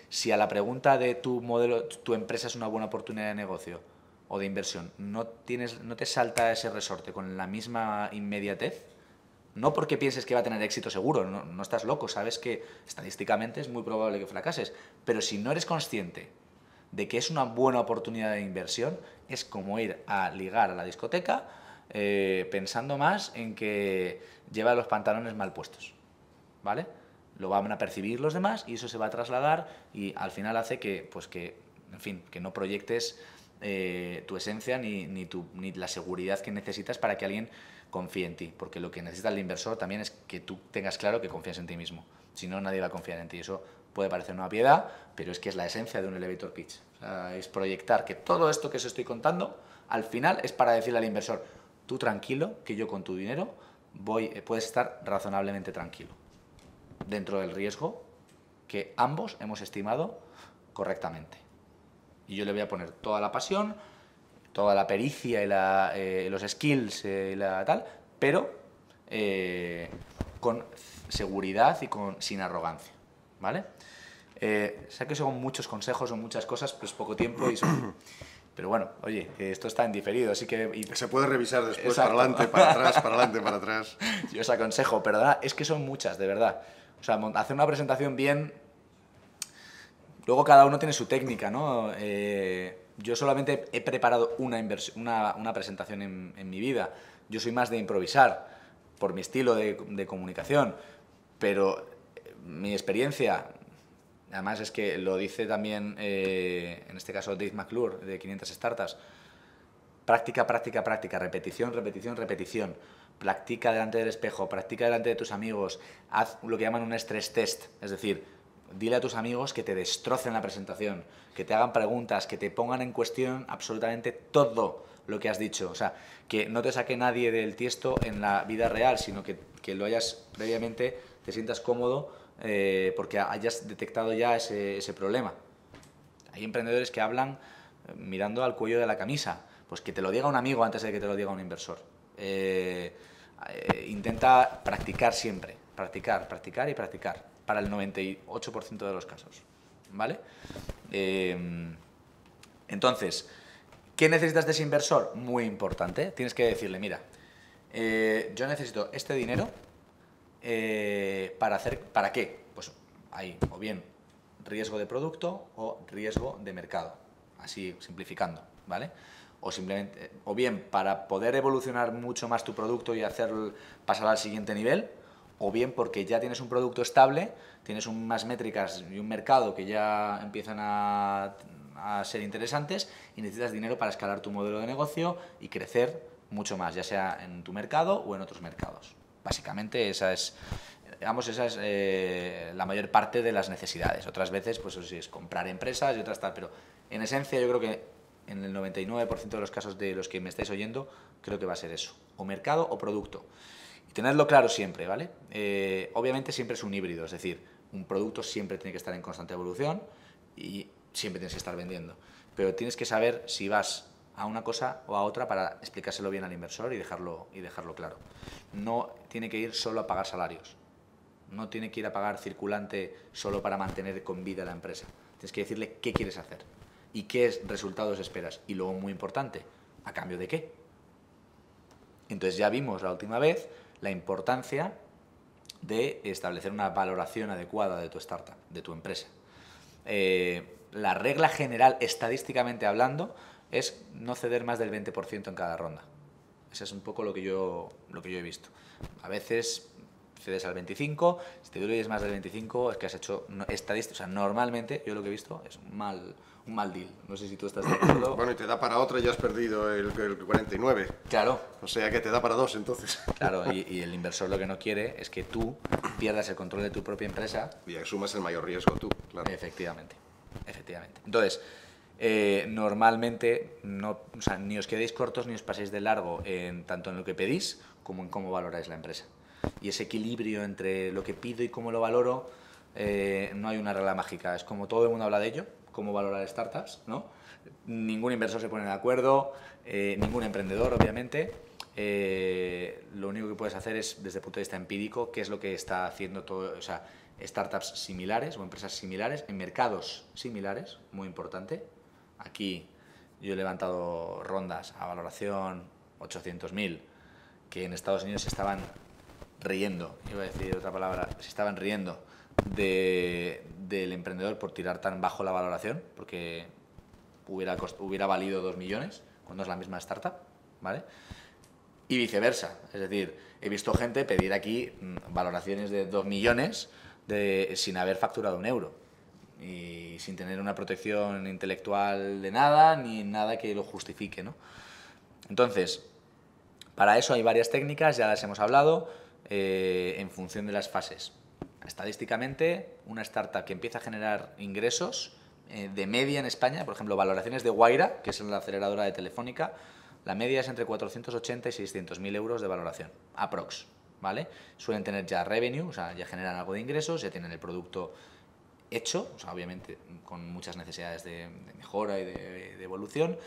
si a la pregunta de tu modelo, tu empresa es una buena oportunidad de negocio o de inversión, no te salta ese resorte con la misma inmediatez, no porque pienses que va a tener éxito seguro, no estás loco, sabes que estadísticamente es muy probable que fracases, pero si no eres consciente de que es una buena oportunidad de inversión, es como ir a ligar a la discoteca pensando más en que lleva los pantalones mal puestos, ¿vale? Lo van a percibir los demás y eso se va a trasladar y al final hace que, pues en fin, que no proyectes tu esencia ni la seguridad que necesitas para que alguien confíe en ti, porque lo que necesita el inversor también es que tú tengas claro que confías en ti mismo, si no nadie va a confiar en ti. Eso puede parecer una piedad, pero es que es la esencia de un elevator pitch. O sea, es proyectar que todo esto que os estoy contando al final es para decirle al inversor: tú tranquilo, que yo con tu dinero puedes estar razonablemente tranquilo dentro del riesgo que ambos hemos estimado correctamente. Y yo le voy a poner toda la pasión, toda la pericia y los skills y la tal, pero con seguridad y sin arrogancia, ¿vale? Sé que son muchos consejos, son muchas cosas, pues poco tiempo y son... Pero bueno, oye, esto está en diferido, así que... Se puede revisar después. Exacto. Para adelante, para atrás, para adelante, para atrás. Yo os aconsejo, perdona, es que son muchas, de verdad. O sea, hacer una presentación bien... Luego cada uno tiene su técnica, ¿no? Yo solamente he preparado una presentación en mi vida. Yo soy más de improvisar por mi estilo de comunicación, pero mi experiencia, además es que lo dice también, en este caso Dave McClure, de 500 Startups, práctica, práctica, práctica, repetición, repetición, repetición. Practica delante del espejo, practica delante de tus amigos, haz lo que llaman un stress test, es decir, dile a tus amigos que te destrocen la presentación, que te hagan preguntas, que te pongan en cuestión absolutamente todo lo que has dicho. O sea, que no te saque nadie del tiesto en la vida real, sino que lo hayas previamente, te sientas cómodo porque hayas detectado ya ese problema. Hay emprendedores que hablan mirando al cuello de la camisa. Pues que te lo diga un amigo antes de que te lo diga un inversor. Intenta practicar siempre. Practicar, practicar y practicar. Para el 98% de los casos, ¿vale? Entonces, ¿qué necesitas de ese inversor? Muy importante. Tienes que decirle: mira, yo necesito este dinero ¿para qué? Pues hay o bien riesgo de producto o riesgo de mercado, así simplificando, ¿vale? O simplemente, o bien para poder evolucionar mucho más tu producto y pasar al siguiente nivel, o bien porque ya tienes un producto estable, tienes unas métricas y un mercado que ya empiezan a ser interesantes y necesitas dinero para escalar tu modelo de negocio y crecer mucho más, ya sea en tu mercado o en otros mercados. Básicamente esa es la mayor parte de las necesidades. Otras veces pues sí, es comprar empresas y otras tal, pero en esencia yo creo que en el 99% de los casos de los que me estáis oyendo, creo que va a ser eso, o mercado o producto. Y tenedlo claro siempre, ¿vale? Obviamente siempre es un híbrido, es decir, un producto siempre tiene que estar en constante evolución y siempre tienes que estar vendiendo. Pero tienes que saber si vas a una cosa o a otra para explicárselo bien al inversor y dejarlo claro. No tiene que ir solo a pagar salarios. No tiene que ir a pagar circulante solo para mantener con vida la empresa. Tienes que decirle qué quieres hacer y qué resultados esperas. Y luego, muy importante, ¿a cambio de qué? Entonces ya vimos la última vez la importancia de establecer una valoración adecuada de tu startup, de tu empresa. La regla general, estadísticamente hablando, es no ceder más del 20% en cada ronda. Eso es un poco lo que yo he visto. A veces cedes al 25%, si te diluyes más del 25% es que has hecho estadística. O sea, normalmente yo lo que he visto es un mal deal. No sé si tú estás de acuerdo. Bueno, y te da para otra y ya has perdido el 49%. Claro. O sea que te da para dos, entonces. Claro, y el inversor lo que no quiere es que tú pierdas el control de tu propia empresa. Y asumas el mayor riesgo tú, claro. Efectivamente. Entonces, normalmente o sea, ni os quedéis cortos ni os paséis de largo tanto en lo que pedís como en cómo valoráis la empresa. Y ese equilibrio entre lo que pido y cómo lo valoro, no hay una regla mágica. Es como todo el mundo habla de ello, cómo valorar startups, ¿no? Ningún inversor se pone de acuerdo, ningún emprendedor, obviamente, lo único que puedes hacer es, desde el punto de vista empírico, qué es lo que está haciendo todo, o sea, startups similares o empresas similares en mercados similares, muy importante. Aquí yo he levantado rondas a valoración 800.000, que en Estados Unidos se estaban riendo, iba a decir otra palabra, se estaban riendo del emprendedor por tirar tan bajo la valoración, porque hubiera valido 2 millones cuando es la misma startup, ¿vale? Y viceversa, es decir, he visto gente pedir aquí valoraciones de 2 millones sin haber facturado un euro y sin tener una protección intelectual de nada, ni nada que lo justifique, ¿no? Entonces, para eso hay varias técnicas, ya las hemos hablado, en función de las fases. Estadísticamente, una startup que empieza a generar ingresos de media en España, por ejemplo, valoraciones de Guaira, que es la aceleradora de Telefónica, la media es entre 480 y 600.000 euros de valoración, aprox, ¿vale? Suelen tener ya revenue, o sea, ya generan algo de ingresos, ya tienen el producto hecho, o sea, obviamente con muchas necesidades de mejora y de evolución,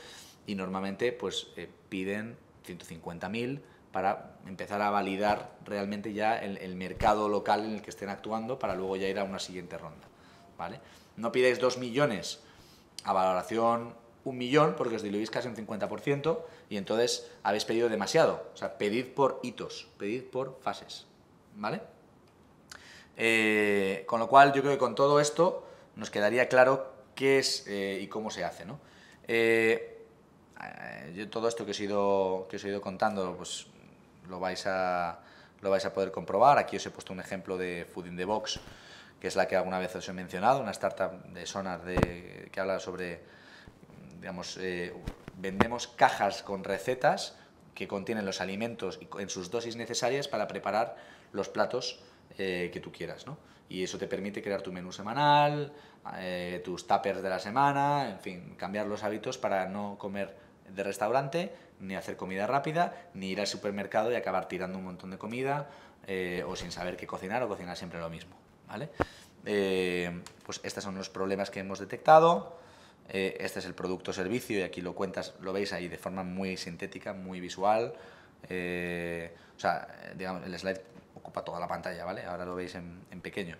y normalmente pues piden 150.000 para empezar a validar realmente ya el mercado local en el que estén actuando para luego ya ir a una siguiente ronda, ¿vale? No pidáis 2 millones a valoración 1 millón porque os diluís casi un 50% y entonces habéis pedido demasiado. O sea, pedid por hitos, pedid por fases, ¿vale? Con lo cual yo creo que con todo esto nos quedaría claro qué es y cómo se hace, ¿no? Yo todo esto que os he ido contando, pues lo vais a poder comprobar. Aquí os he puesto un ejemplo de Food in the Box, que es la que alguna vez os he mencionado, una startup de Sonar que habla sobre, digamos, vendemos cajas con recetas que contienen los alimentos en sus dosis necesarias para preparar los platos que tú quieras, ¿no? Y eso te permite crear tu menú semanal, tus tuppers de la semana, en fin, cambiar los hábitos para no comer de restaurante, ni hacer comida rápida, ni ir al supermercado y acabar tirando un montón de comida o sin saber qué cocinar o cocinar siempre lo mismo, ¿vale? Pues estos son los problemas que hemos detectado. Este es el producto o servicio y aquí lo cuentas, lo veis ahí de forma muy sintética, muy visual. O sea, digamos, el slide ocupa toda la pantalla, ¿vale? Ahora lo veis en pequeño.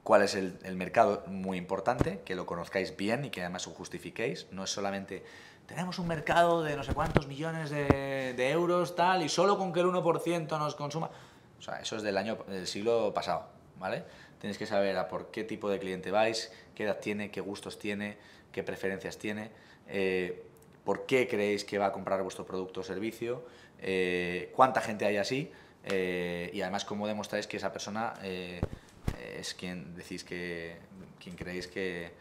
¿Cuál es el mercado? Muy importante, que lo conozcáis bien y que además os justifiquéis. No es solamente, tenemos un mercado de no sé cuántos millones de euros, tal, y solo con que el 1% nos consuma. O sea, eso es del siglo pasado, ¿vale? Tenéis que saber a por qué tipo de cliente vais, qué edad tiene, qué gustos tiene, qué preferencias tiene, por qué creéis que va a comprar vuestro producto o servicio, cuánta gente hay así, y además cómo demostráis que esa persona es quien decís quien creéis que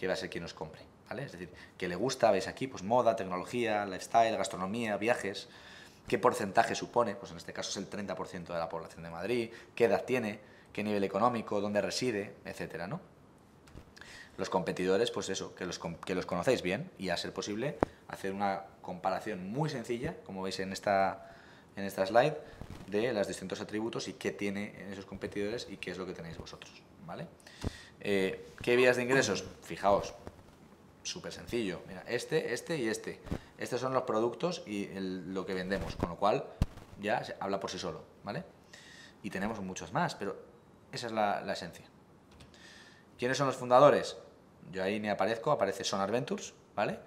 va a ser quien os compre, ¿vale? Es decir, que le gusta, veis aquí, pues moda, tecnología, lifestyle, gastronomía, viajes, qué porcentaje supone, pues en este caso es el 30% de la población de Madrid, qué edad tiene, qué nivel económico, dónde reside, etcétera, ¿no? Los competidores, pues eso, que los conocéis bien y a ser posible hacer una comparación muy sencilla, como veis en esta slide, de los distintos atributos y qué tiene esos competidores y qué es lo que tenéis vosotros, ¿vale? ¿Qué vías de ingresos? Fijaos, súper sencillo. Mira, este y este. Estos son los productos y lo que vendemos, con lo cual ya se habla por sí solo, ¿vale? Y tenemos muchos más, pero esa es la esencia. ¿Quiénes son los fundadores? Yo ahí ni aparezco, aparece Sonar Ventures, ¿vale?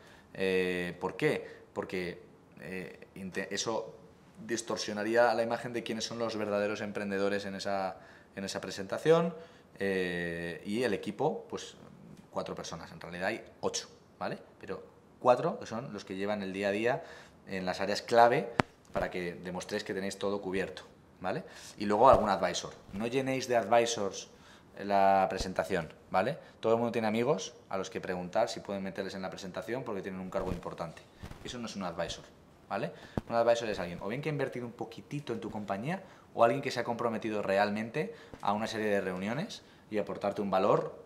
¿Por qué? Porque eso distorsionaría la imagen de quiénes son los verdaderos emprendedores en esa presentación, y el equipo, pues 4 personas, en realidad hay 8, ¿vale? Pero 4 que son los que llevan el día a día en las áreas clave para que demostréis que tenéis todo cubierto, ¿vale? Y luego algún advisor. No llenéis de advisors la presentación, ¿vale? Todo el mundo tiene amigos a los que preguntar si pueden meterles en la presentación porque tienen un cargo importante. Eso no es un advisor, ¿vale? Un advisor es alguien o bien que ha invertido un poquitito en tu compañía o alguien que se ha comprometido realmente a una serie de reuniones y aportarte un valor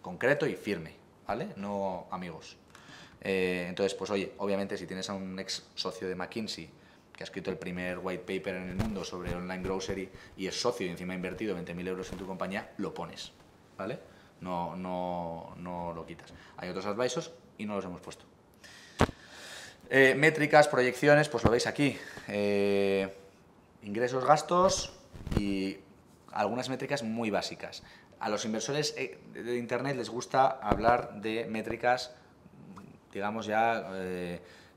concreto y firme, ¿vale? No amigos. Entonces, pues oye, obviamente si tienes a un ex socio de McKinsey que ha escrito el primer white paper en el mundo sobre online grocery y es socio y encima ha invertido 20.000 euros en tu compañía, lo pones, ¿vale? No lo quitas. Hay otros advisors y no los hemos puesto. Métricas, proyecciones, pues lo veis aquí. Ingresos, gastos y algunas métricas muy básicas. A los inversores de Internet les gusta hablar de métricas, digamos ya,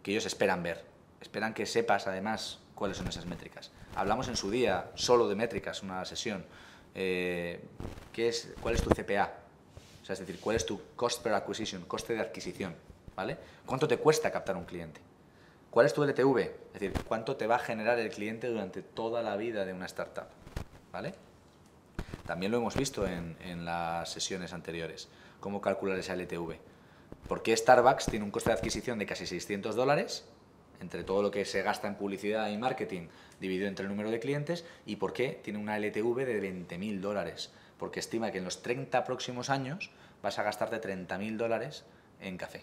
que ellos esperan ver. Esperan que sepas, además, cuáles son esas métricas. Hablamos en su día solo de métricas, una sesión. ¿Cuál es tu CPA? O sea, es decir, ¿cuál es tu cost per acquisition, coste de adquisición? ¿Vale? ¿Cuánto te cuesta captar un cliente? ¿Cuál es tu LTV? Es decir, ¿cuánto te va a generar el cliente durante toda la vida de una startup? ¿Vale? También lo hemos visto en las sesiones anteriores, cómo calcular esa LTV. ¿Por qué Starbucks tiene un coste de adquisición de casi $600 entre todo lo que se gasta en publicidad y marketing dividido entre el número de clientes? ¿Y por qué tiene una LTV de $20.000? Porque estima que en los 30 próximos años vas a gastarte $30.000 en café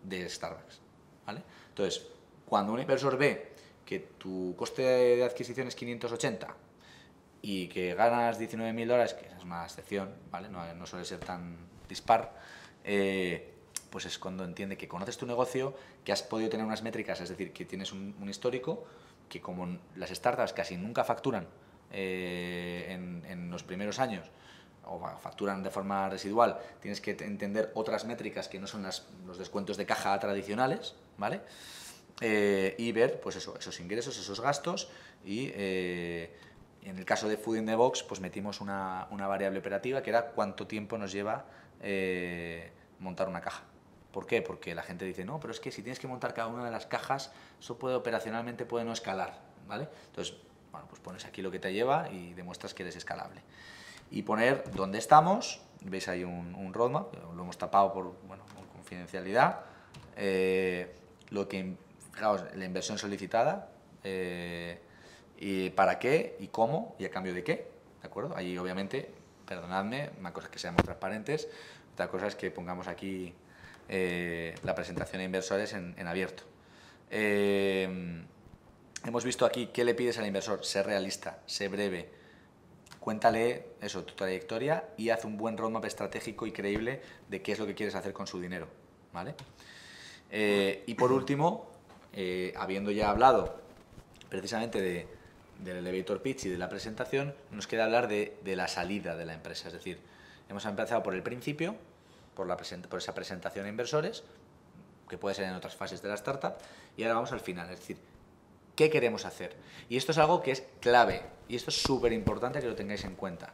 de Starbucks. ¿Vale? Entonces, cuando un inversor ve que tu coste de adquisición es 580 y que ganas $19.000, que es una excepción, ¿vale? No suele ser tan dispar, pues es cuando entiende que conoces tu negocio, que has podido tener unas métricas, es decir, que tienes un histórico, que como las startups casi nunca facturan en los primeros años, o facturan de forma residual, tienes que entender otras métricas que no son los descuentos de caja tradicionales, ¿vale? Y ver, pues eso, esos ingresos, esos gastos y en el caso de Food in the Box, pues metimos una variable operativa que era cuánto tiempo nos lleva montar una caja. ¿Por qué? Porque la gente dice, no, pero es que si tienes que montar cada una de las cajas, eso operacionalmente puede no escalar, ¿vale? Entonces, bueno, pues pones aquí lo que te lleva y demuestras que eres escalable. Y poner dónde estamos, veis ahí un roadmap, lo hemos tapado por confidencialidad, lo que, fijaos, la inversión solicitada, y para qué y cómo y a cambio de qué, ¿de acuerdo? Ahí obviamente, perdonadme, una cosa es que seamos transparentes, otra cosa es que pongamos aquí la presentación a inversores en abierto. Hemos visto aquí qué le pides al inversor: sé realista, sé breve, cuéntale eso, tu trayectoria y haz un buen roadmap estratégico y creíble de qué es lo que quieres hacer con su dinero, ¿vale? Y por último, habiendo ya hablado precisamente del elevator pitch y de la presentación, nos queda hablar de la salida de la empresa. Es decir, hemos empezado por el principio, por esa presentación a inversores, que puede ser en otras fases de la startup, y ahora vamos al final, es decir, ¿qué queremos hacer? Y esto es algo que es clave, y esto es súper importante que lo tengáis en cuenta,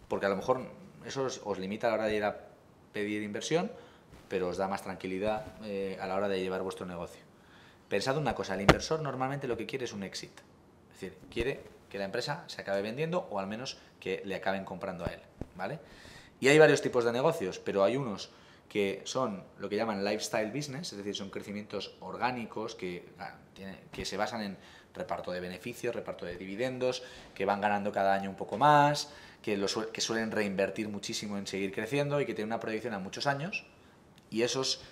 porque a lo mejor eso os limita a la hora de ir a pedir inversión, pero os da más tranquilidad a la hora de llevar vuestro negocio. Pensad una cosa, el inversor normalmente lo que quiere es un exit, es decir, quiere que la empresa se acabe vendiendo o al menos que le acaben comprando a él, ¿vale? Y hay varios tipos de negocios, pero hay unos que son lo que llaman lifestyle business, es decir, son crecimientos orgánicos que se basan en reparto de beneficios, reparto de dividendos, que van ganando cada año un poco más, que suelen reinvertir muchísimo en seguir creciendo y que tienen una proyección a muchos años. Y esos,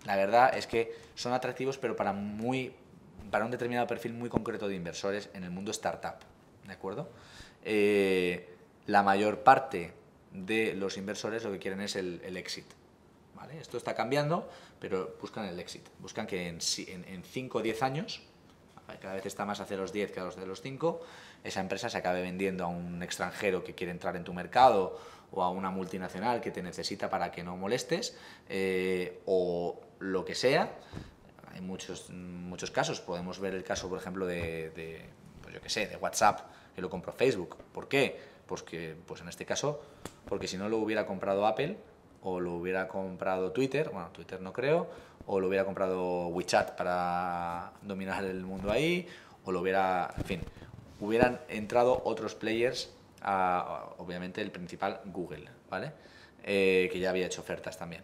la verdad es que son atractivos, pero para un determinado perfil muy concreto de inversores en el mundo startup, ¿de acuerdo? La mayor parte de los inversores lo que quieren es el exit, ¿vale? Esto está cambiando, pero buscan el exit. Buscan que en 5 o 10 años, cada vez está más hacia los 10 que a los de los 5, esa empresa se acabe vendiendo a un extranjero que quiere entrar en tu mercado o a una multinacional que te necesita para que no molestes, o lo que sea. Hay muchos casos. Podemos ver el caso, por ejemplo, pues yo qué sé, de WhatsApp, que lo compró Facebook. ¿Por qué? Pues en este caso, porque si no lo hubiera comprado Apple, o lo hubiera comprado Twitter, bueno, Twitter no creo, o lo hubiera comprado WeChat para dominar el mundo ahí, o en fin, hubieran entrado otros players, obviamente el principal Google, ¿vale? Que ya había hecho ofertas también.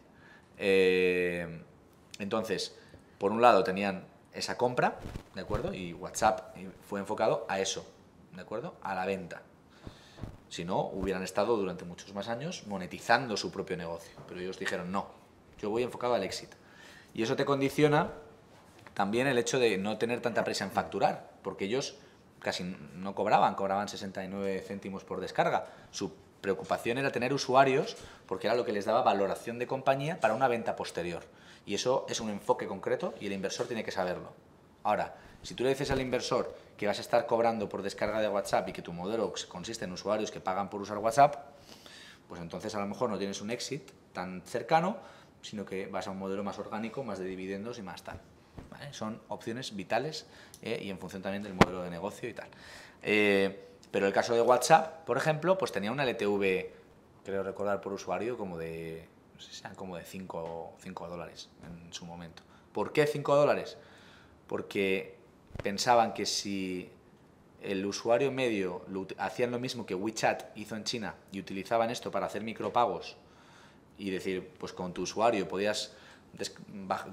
Entonces, por un lado tenían esa compra, ¿de acuerdo? Y WhatsApp fue enfocado a eso, ¿de acuerdo? A la venta. Si no, hubieran estado durante muchos más años monetizando su propio negocio. Pero ellos dijeron, no, yo voy enfocado al éxito. Y eso te condiciona también el hecho de no tener tanta prisa en facturar, porque ellos casi no cobraban 69 céntimos por descarga. Su preocupación era tener usuarios, porque era lo que les daba valoración de compañía para una venta posterior. Y eso es un enfoque concreto y el inversor tiene que saberlo. Ahora, si tú le dices al inversor que vas a estar cobrando por descarga de WhatsApp y que tu modelo consiste en usuarios que pagan por usar WhatsApp, pues entonces a lo mejor no tienes un exit tan cercano, sino que vas a un modelo más orgánico, más de dividendos y más tal. ¿Vale? Son opciones vitales y en función también del modelo de negocio y tal. Pero el caso de WhatsApp, por ejemplo, pues tenía una LTV, creo recordar por usuario, como de, no sé si sean como de 5 dólares en su momento. ¿Por qué 5 dólares? Porque pensaban que si el usuario medio hacían lo mismo que WeChat hizo en China y utilizaban esto para hacer micropagos y decir, pues con tu usuario podías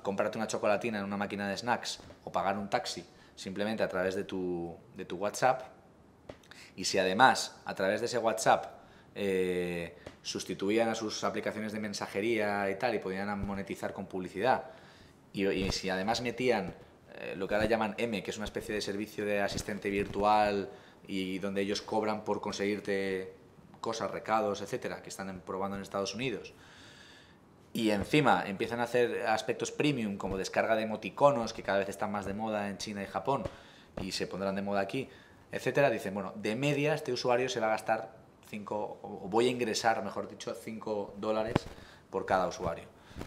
comprarte una chocolatina en una máquina de snacks o pagar un taxi simplemente a través de tu WhatsApp, y si además a través de ese WhatsApp sustituían a sus aplicaciones de mensajería y tal y podían monetizar con publicidad, y si además metían lo que ahora llaman M, que es una especie de servicio de asistente virtual y donde ellos cobran por conseguirte cosas, recados, etcétera, que están probando en Estados Unidos, y encima empiezan a hacer aspectos premium como descarga de emoticonos, que cada vez están más de moda en China y Japón y se pondrán de moda aquí, etcétera, dicen, bueno, de media este usuario se va a gastar 5, o voy a ingresar, mejor dicho, 5 dólares por cada usuario.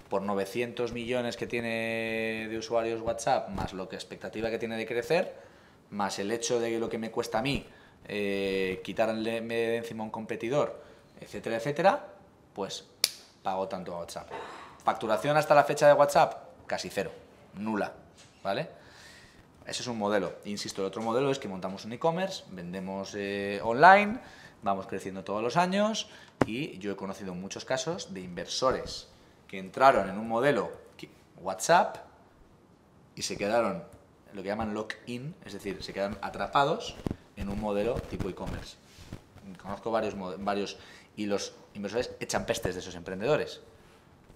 Por 900 millones que tiene de usuarios WhatsApp, más lo que expectativa que tiene de crecer, más el hecho de lo que me cuesta a mí quitarle de encima a un competidor, etcétera, etcétera, pues pago tanto a WhatsApp. Facturación hasta la fecha de WhatsApp, casi cero, nula, ¿vale? Ese es un modelo. Insisto, el otro modelo es que montamos un e-commerce, vendemos online, vamos creciendo todos los años, y yo he conocido muchos casos de inversores que entraron en un modelo WhatsApp y se quedaron lo que llaman lock-in, es decir, se quedaron atrapados en un modelo tipo e-commerce. Conozco varios y los inversores echan pestes de esos emprendedores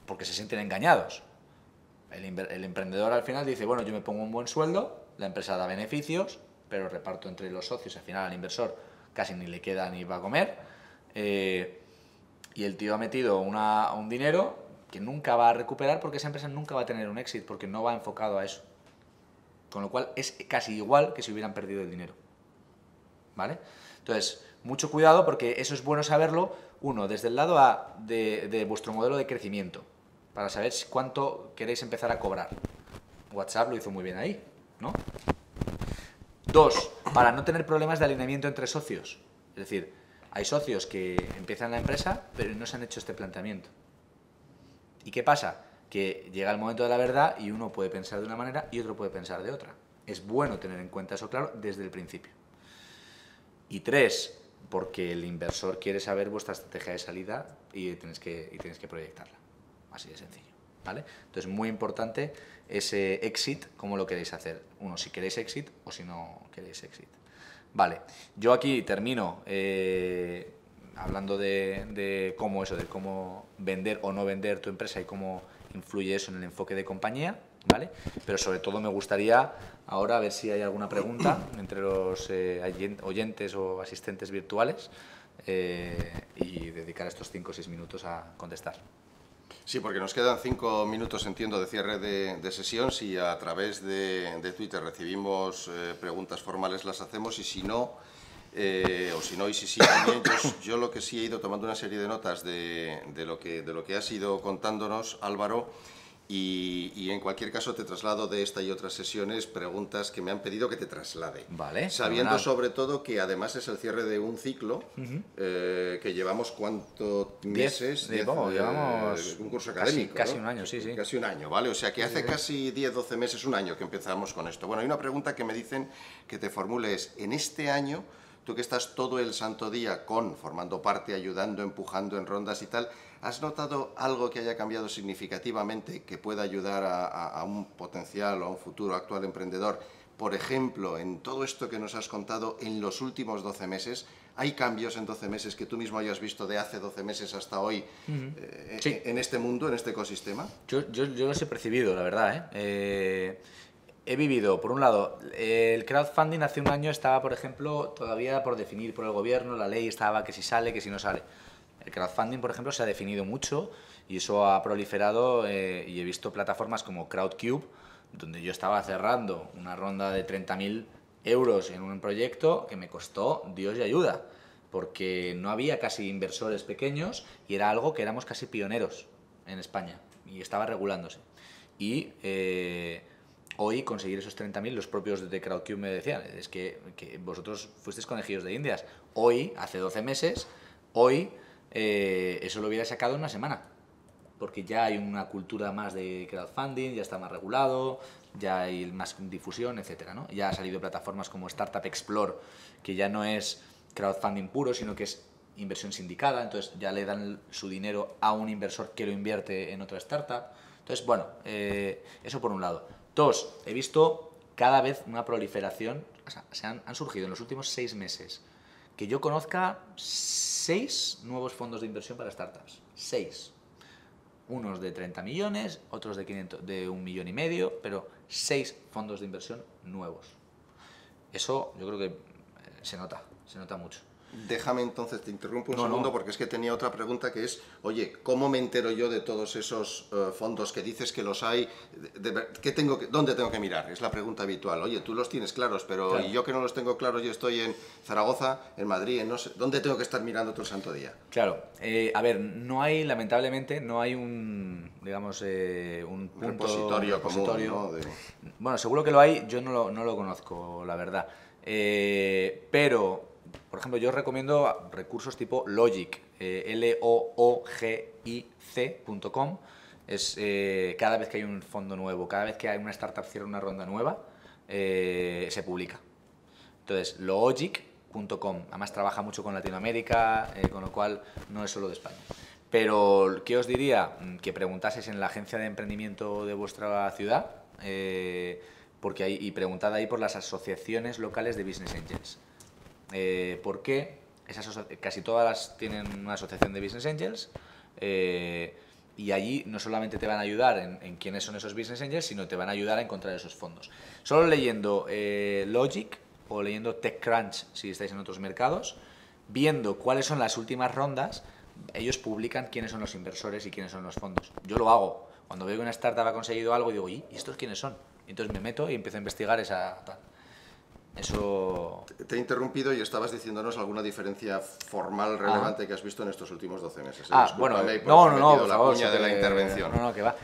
porque se sienten engañados. El emprendedor al final dice, bueno, yo me pongo un buen sueldo, la empresa da beneficios, pero reparto entre los socios, al final al inversor casi ni le queda ni va a comer, y el tío ha metido un dinero que nunca va a recuperar porque esa empresa nunca va a tener un éxito porque no va enfocado a eso. Con lo cual es casi igual que si hubieran perdido el dinero. ¿Vale? Entonces, mucho cuidado porque eso es bueno saberlo, uno, desde el lado de vuestro modelo de crecimiento, para saber cuánto queréis empezar a cobrar. WhatsApp lo hizo muy bien ahí, ¿no? Dos, para no tener problemas de alineamiento entre socios. Es decir, hay socios que empiezan la empresa pero no se han hecho este planteamiento. ¿Y qué pasa? Que llega el momento de la verdad y uno puede pensar de una manera y otro puede pensar de otra. Es bueno tener en cuenta eso claro desde el principio. Y tres, porque el inversor quiere saber vuestra estrategia de salida y tienes que proyectarla. Así de sencillo, ¿vale? Entonces, muy importante ese exit, cómo lo queréis hacer. Uno, si queréis exit o si no queréis exit. Vale, yo aquí termino hablando de cómo vender o no vender tu empresa y cómo influye eso en el enfoque de compañía, ¿vale? Pero sobre todo me gustaría ahora ver si hay alguna pregunta entre los oyentes o asistentes virtuales y dedicar estos 5 o 6 minutos a contestar. Sí, porque nos quedan 5 minutos, entiendo, de cierre de sesión. Si a través de Twitter recibimos preguntas formales, las hacemos, y si no, o si no y si sí también, yo lo que sí he ido tomando una serie de notas de lo que has ido contándonos, Álvaro, y en cualquier caso te traslado de esta y otras sesiones preguntas que me han pedido que te traslade. Vale. Sabiendo fenomenal. sobre todo que además es el cierre de un ciclo que llevamos ¿cuántos meses? Llevamos un curso académico, casi ¿no? un año, sí. Casi un año, ¿vale? O sea que hace casi 10, 12 meses, un año que empezamos con esto. Bueno, hay una pregunta que me dicen que te formule es, en este año, tú que estás todo el santo día formando parte, ayudando, empujando en rondas y tal, ¿has notado algo que haya cambiado significativamente que pueda ayudar a un potencial o a un futuro actual emprendedor? Por ejemplo, en todo esto que nos has contado en los últimos 12 meses, ¿hay cambios en 12 meses que tú mismo hayas visto de hace 12 meses hasta hoy Sí. en este mundo, en este ecosistema? Yo los he percibido, la verdad, He vivido, por un lado, el crowdfunding hace un año estaba, por ejemplo, todavía por definir por el gobierno, la ley estaba que si sale, que si no sale. El crowdfunding, por ejemplo, se ha definido mucho Y eso ha proliferado y he visto plataformas como Crowdcube, donde yo estaba cerrando una ronda de 30.000 euros en un proyecto que me costó Dios y ayuda, porque no había casi inversores pequeños y era algo que éramos casi pioneros en España y estaba regulándose. Y hoy conseguir esos 30.000, los propios de Crowdcube me decían, es que vosotros fuisteis conejillos de Indias. Hoy, hace 12 meses, hoy eso lo hubiera sacado en una semana, porque ya hay una cultura más de crowdfunding, ya está más regulado, ya hay más difusión, etcétera, ¿no? Ya ha salido plataformas como Startup Explore, que ya no es crowdfunding puro, sino que es inversión sindicada, entonces ya le dan su dinero a un inversor que lo invierte en otra startup. Entonces, bueno, eso por un lado. Dos, he visto cada vez una proliferación, o sea, han surgido en los últimos 6 meses, que yo conozca 6 nuevos fondos de inversión para startups. 6. Unos de 30 millones, otros de 1,5 millones, pero 6 fondos de inversión nuevos. Eso yo creo que se nota mucho. Déjame entonces, te interrumpo un segundo, porque es que tenía otra pregunta que es, oye, ¿cómo me entero yo de todos esos fondos que dices que los hay? ¿Dónde tengo que mirar? Es la pregunta habitual. Oye, tú los tienes claros, pero claro, y yo que no los tengo claros, yo estoy en Zaragoza, en Madrid, en no sé, ¿dónde tengo que estar mirando todo el santo día? Claro, a ver, no hay, lamentablemente, no hay un, digamos, un repositorio común, ¿no? Bueno, seguro que lo hay, yo no lo conozco, la verdad. Pero, por ejemplo, yo os recomiendo recursos tipo Logic, loogic.com. Es cada vez que hay un fondo nuevo, cada vez que hay una startup cierra una ronda nueva, se publica. Entonces, loogic.com, además trabaja mucho con Latinoamérica, con lo cual no es solo de España. Pero, ¿qué os diría? Que preguntaseis en la agencia de emprendimiento de vuestra ciudad, porque y preguntad ahí por las asociaciones locales de Business Angels. ¿Por qué? Casi todas tienen una asociación de Business Angels, y allí no solamente te van a ayudar en quiénes son esos Business Angels, sino te van a ayudar a encontrar esos fondos. Solo leyendo Logic o leyendo TechCrunch, si estáis en otros mercados, viendo cuáles son las últimas rondas, ellos publican quiénes son los inversores y quiénes son los fondos. Yo lo hago. Cuando veo que una startup ha conseguido algo, digo, ¿y estos quiénes son? Entonces me meto y empiezo a investigar esa tal. Eso... Te he interrumpido y estabas diciéndonos alguna diferencia formal relevante que has visto en estos últimos 12 meses. Bueno, no, la cuña de la intervención. No, que va.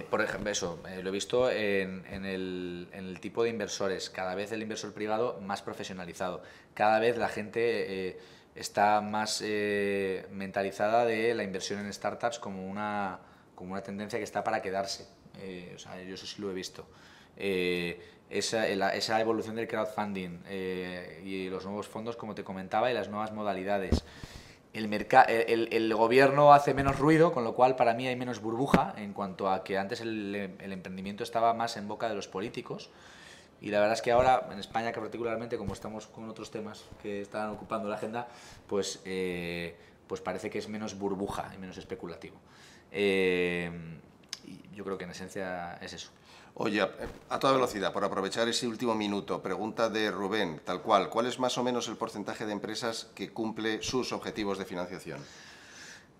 Por ejemplo, eso, lo he visto en el tipo de inversores. Cada vez el inversor privado más profesionalizado. Cada vez la gente está más mentalizada de la inversión en startups como una tendencia que está para quedarse. O sea, yo eso sí lo he visto. Esa evolución del crowdfunding y los nuevos fondos, como te comentaba, y las nuevas modalidades. El gobierno hace menos ruido, con lo cual para mí hay menos burbuja en cuanto a que antes el emprendimiento estaba más en boca de los políticos. Y la verdad es que ahora, en España que particularmente, como estamos con otros temas que están ocupando la agenda, pues parece que es menos burbuja y menos especulativo. Y yo creo que en esencia es eso. Oye, a toda velocidad, por aprovechar ese último minuto, pregunta de Rubén, tal cual, ¿cuál es más o menos el porcentaje de empresas que cumple sus objetivos de financiación?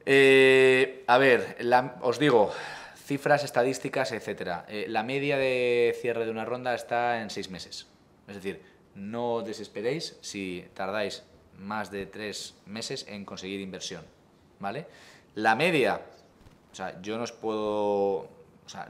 A ver, os digo, cifras, estadísticas, etcétera. La media de cierre de una ronda está en 6 meses. Es decir, no desesperéis si tardáis más de 3 meses en conseguir inversión, ¿vale? La media, o sea, yo no os puedo... O sea,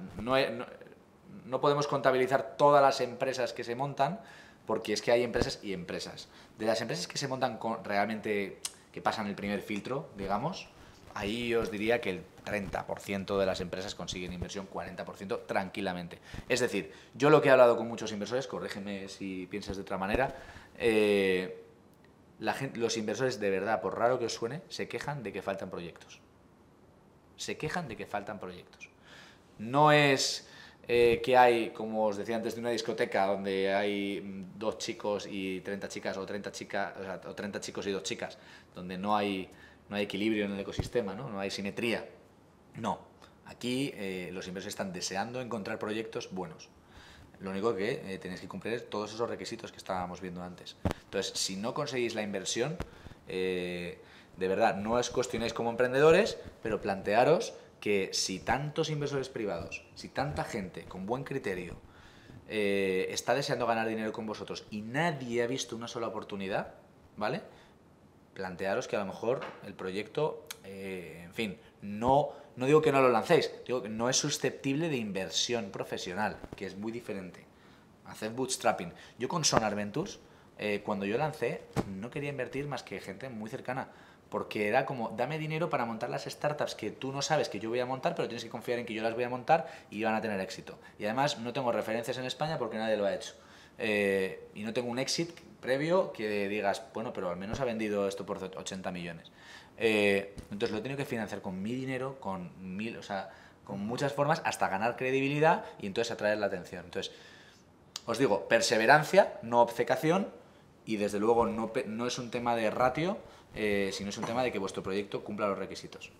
no podemos contabilizar todas las empresas que se montan, porque es que hay empresas y empresas. De las empresas que se montan realmente, que pasan el primer filtro, digamos, ahí os diría que el 30% de las empresas consiguen inversión, 40% tranquilamente. Es decir, yo lo que he hablado con muchos inversores, corrígeme si piensas de otra manera, los inversores de verdad, por raro que os suene, se quejan de que faltan proyectos. Se quejan de que faltan proyectos. No es... que hay, como os decía antes, de una discoteca donde hay 2 chicos y 30 chicas o 30 chicas, o 30 chicos y 2 chicas, donde no hay equilibrio en el ecosistema, no hay simetría. No, aquí los inversores están deseando encontrar proyectos buenos. Lo único que tenéis que cumplir es todos esos requisitos que estábamos viendo antes. Entonces, si no conseguís la inversión, de verdad, no os cuestionéis como emprendedores, pero plantearos que si tantos inversores privados, si tanta gente con buen criterio está deseando ganar dinero con vosotros y nadie ha visto una sola oportunidad, ¿vale? Plantearos que a lo mejor el proyecto, en fin, no digo que no lo lancéis, digo que no es susceptible de inversión profesional, que es muy diferente. Haced bootstrapping. Yo con Sonar Ventures, cuando yo lancé, no quería invertir más que gente muy cercana, porque era como, dame dinero para montar las startups que tú no sabes que yo voy a montar, pero tienes que confiar en que yo las voy a montar y van a tener éxito. Y además no tengo referencias en España porque nadie lo ha hecho. Y no tengo un exit previo que digas, bueno, pero al menos ha vendido esto por 80 millones. Entonces lo he tenido que financiar con mi dinero, con muchas formas, hasta ganar credibilidad y entonces atraer la atención. Entonces, os digo, perseverancia, no obcecación, y desde luego no es un tema de ratio, sino es un tema de que vuestro proyecto cumpla los requisitos.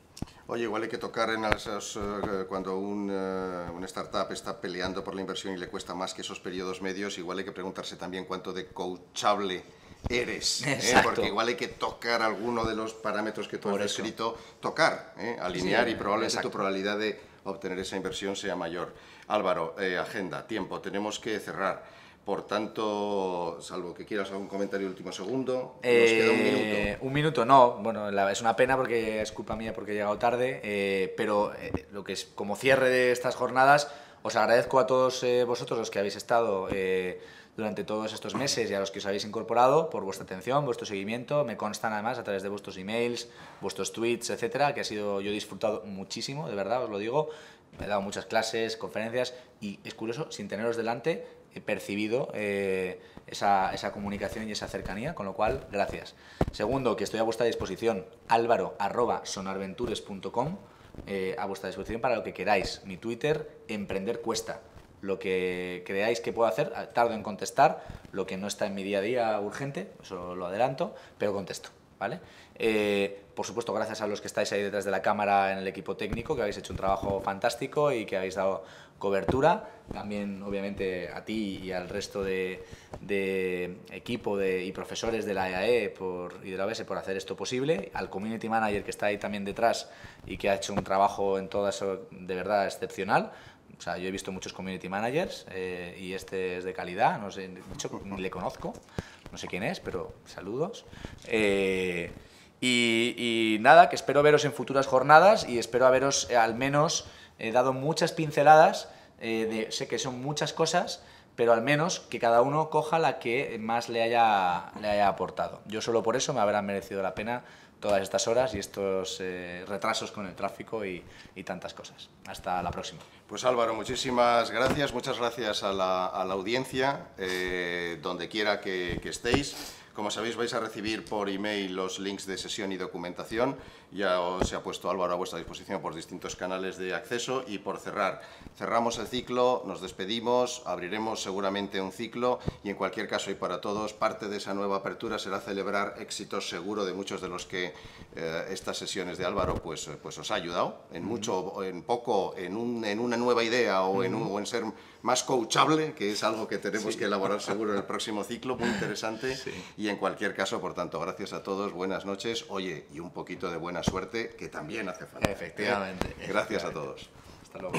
Oye, igual hay que tocar en esos, cuando una startup está peleando por la inversión y le cuesta más que esos periodos medios, igual hay que preguntarse también cuánto de coachable eres, porque igual hay que tocar alguno de los parámetros que tú has descrito, alinear, sí, y probablemente tu probabilidad de obtener esa inversión sea mayor. Álvaro, agenda, tiempo, tenemos que cerrar. Por tanto, salvo que quieras algún comentario último segundo, nos queda un minuto. Un minuto no, bueno, es una pena porque es culpa mía porque he llegado tarde, pero lo que es como cierre de estas jornadas, os agradezco a todos vosotros los que habéis estado durante todos estos meses y a los que os habéis incorporado por vuestra atención, vuestro seguimiento. Me constan además a través de vuestros emails, vuestros tweets, etcétera, que yo he disfrutado muchísimo, de verdad, os lo digo. Me he dado muchas clases, conferencias y es curioso, sin teneros delante, he percibido esa comunicación y esa cercanía, con lo cual, gracias. Segundo, que estoy a vuestra disposición, alvaro@sonarventures.com, a vuestra disposición para lo que queráis. Mi Twitter, emprender cuesta. Lo que creáis que puedo hacer, tardo en contestar, lo que no está en mi día a día urgente, eso lo adelanto, pero contesto, ¿vale? Por supuesto, gracias a los que estáis ahí detrás de la cámara en el equipo técnico, que habéis hecho un trabajo fantástico y que habéis dado cobertura. También, obviamente, a ti y al resto de equipo y profesores de la EAE y de la OBS por hacer esto posible. Al community manager que está ahí también detrás y que ha hecho un trabajo en todo eso de verdad excepcional. O sea, yo he visto muchos community managers y este es de calidad. No sé, de hecho, ni le conozco. No sé quién es, pero saludos. Y nada, que espero veros en futuras jornadas y espero haberos al menos dado muchas pinceladas. Sé que son muchas cosas, pero al menos que cada uno coja la que más le haya aportado. Yo solo por eso me habrán merecido la pena todas estas horas y estos retrasos con el tráfico y tantas cosas. Hasta la próxima. Pues Álvaro, muchísimas gracias, muchas gracias a la audiencia, donde quiera que estéis. Como sabéis, vais a recibir por email los links de sesión y documentación. Ya se ha puesto Álvaro a vuestra disposición por distintos canales de acceso. Y por cerramos el ciclo, nos despedimos, abriremos seguramente un ciclo y en cualquier caso y para todos, parte de esa nueva apertura será celebrar éxitos seguro de muchos de los que estas sesiones de Álvaro pues os ha ayudado en mucho o en poco, en una nueva idea o en ser más coachable, que es algo que tenemos que elaborar seguro en el próximo ciclo, muy interesante. Sí. Y en cualquier caso, por tanto, gracias a todos, buenas noches, oye, y un poquito de buena suerte, que también hace falta. Efectivamente. Gracias a todos. Hasta luego.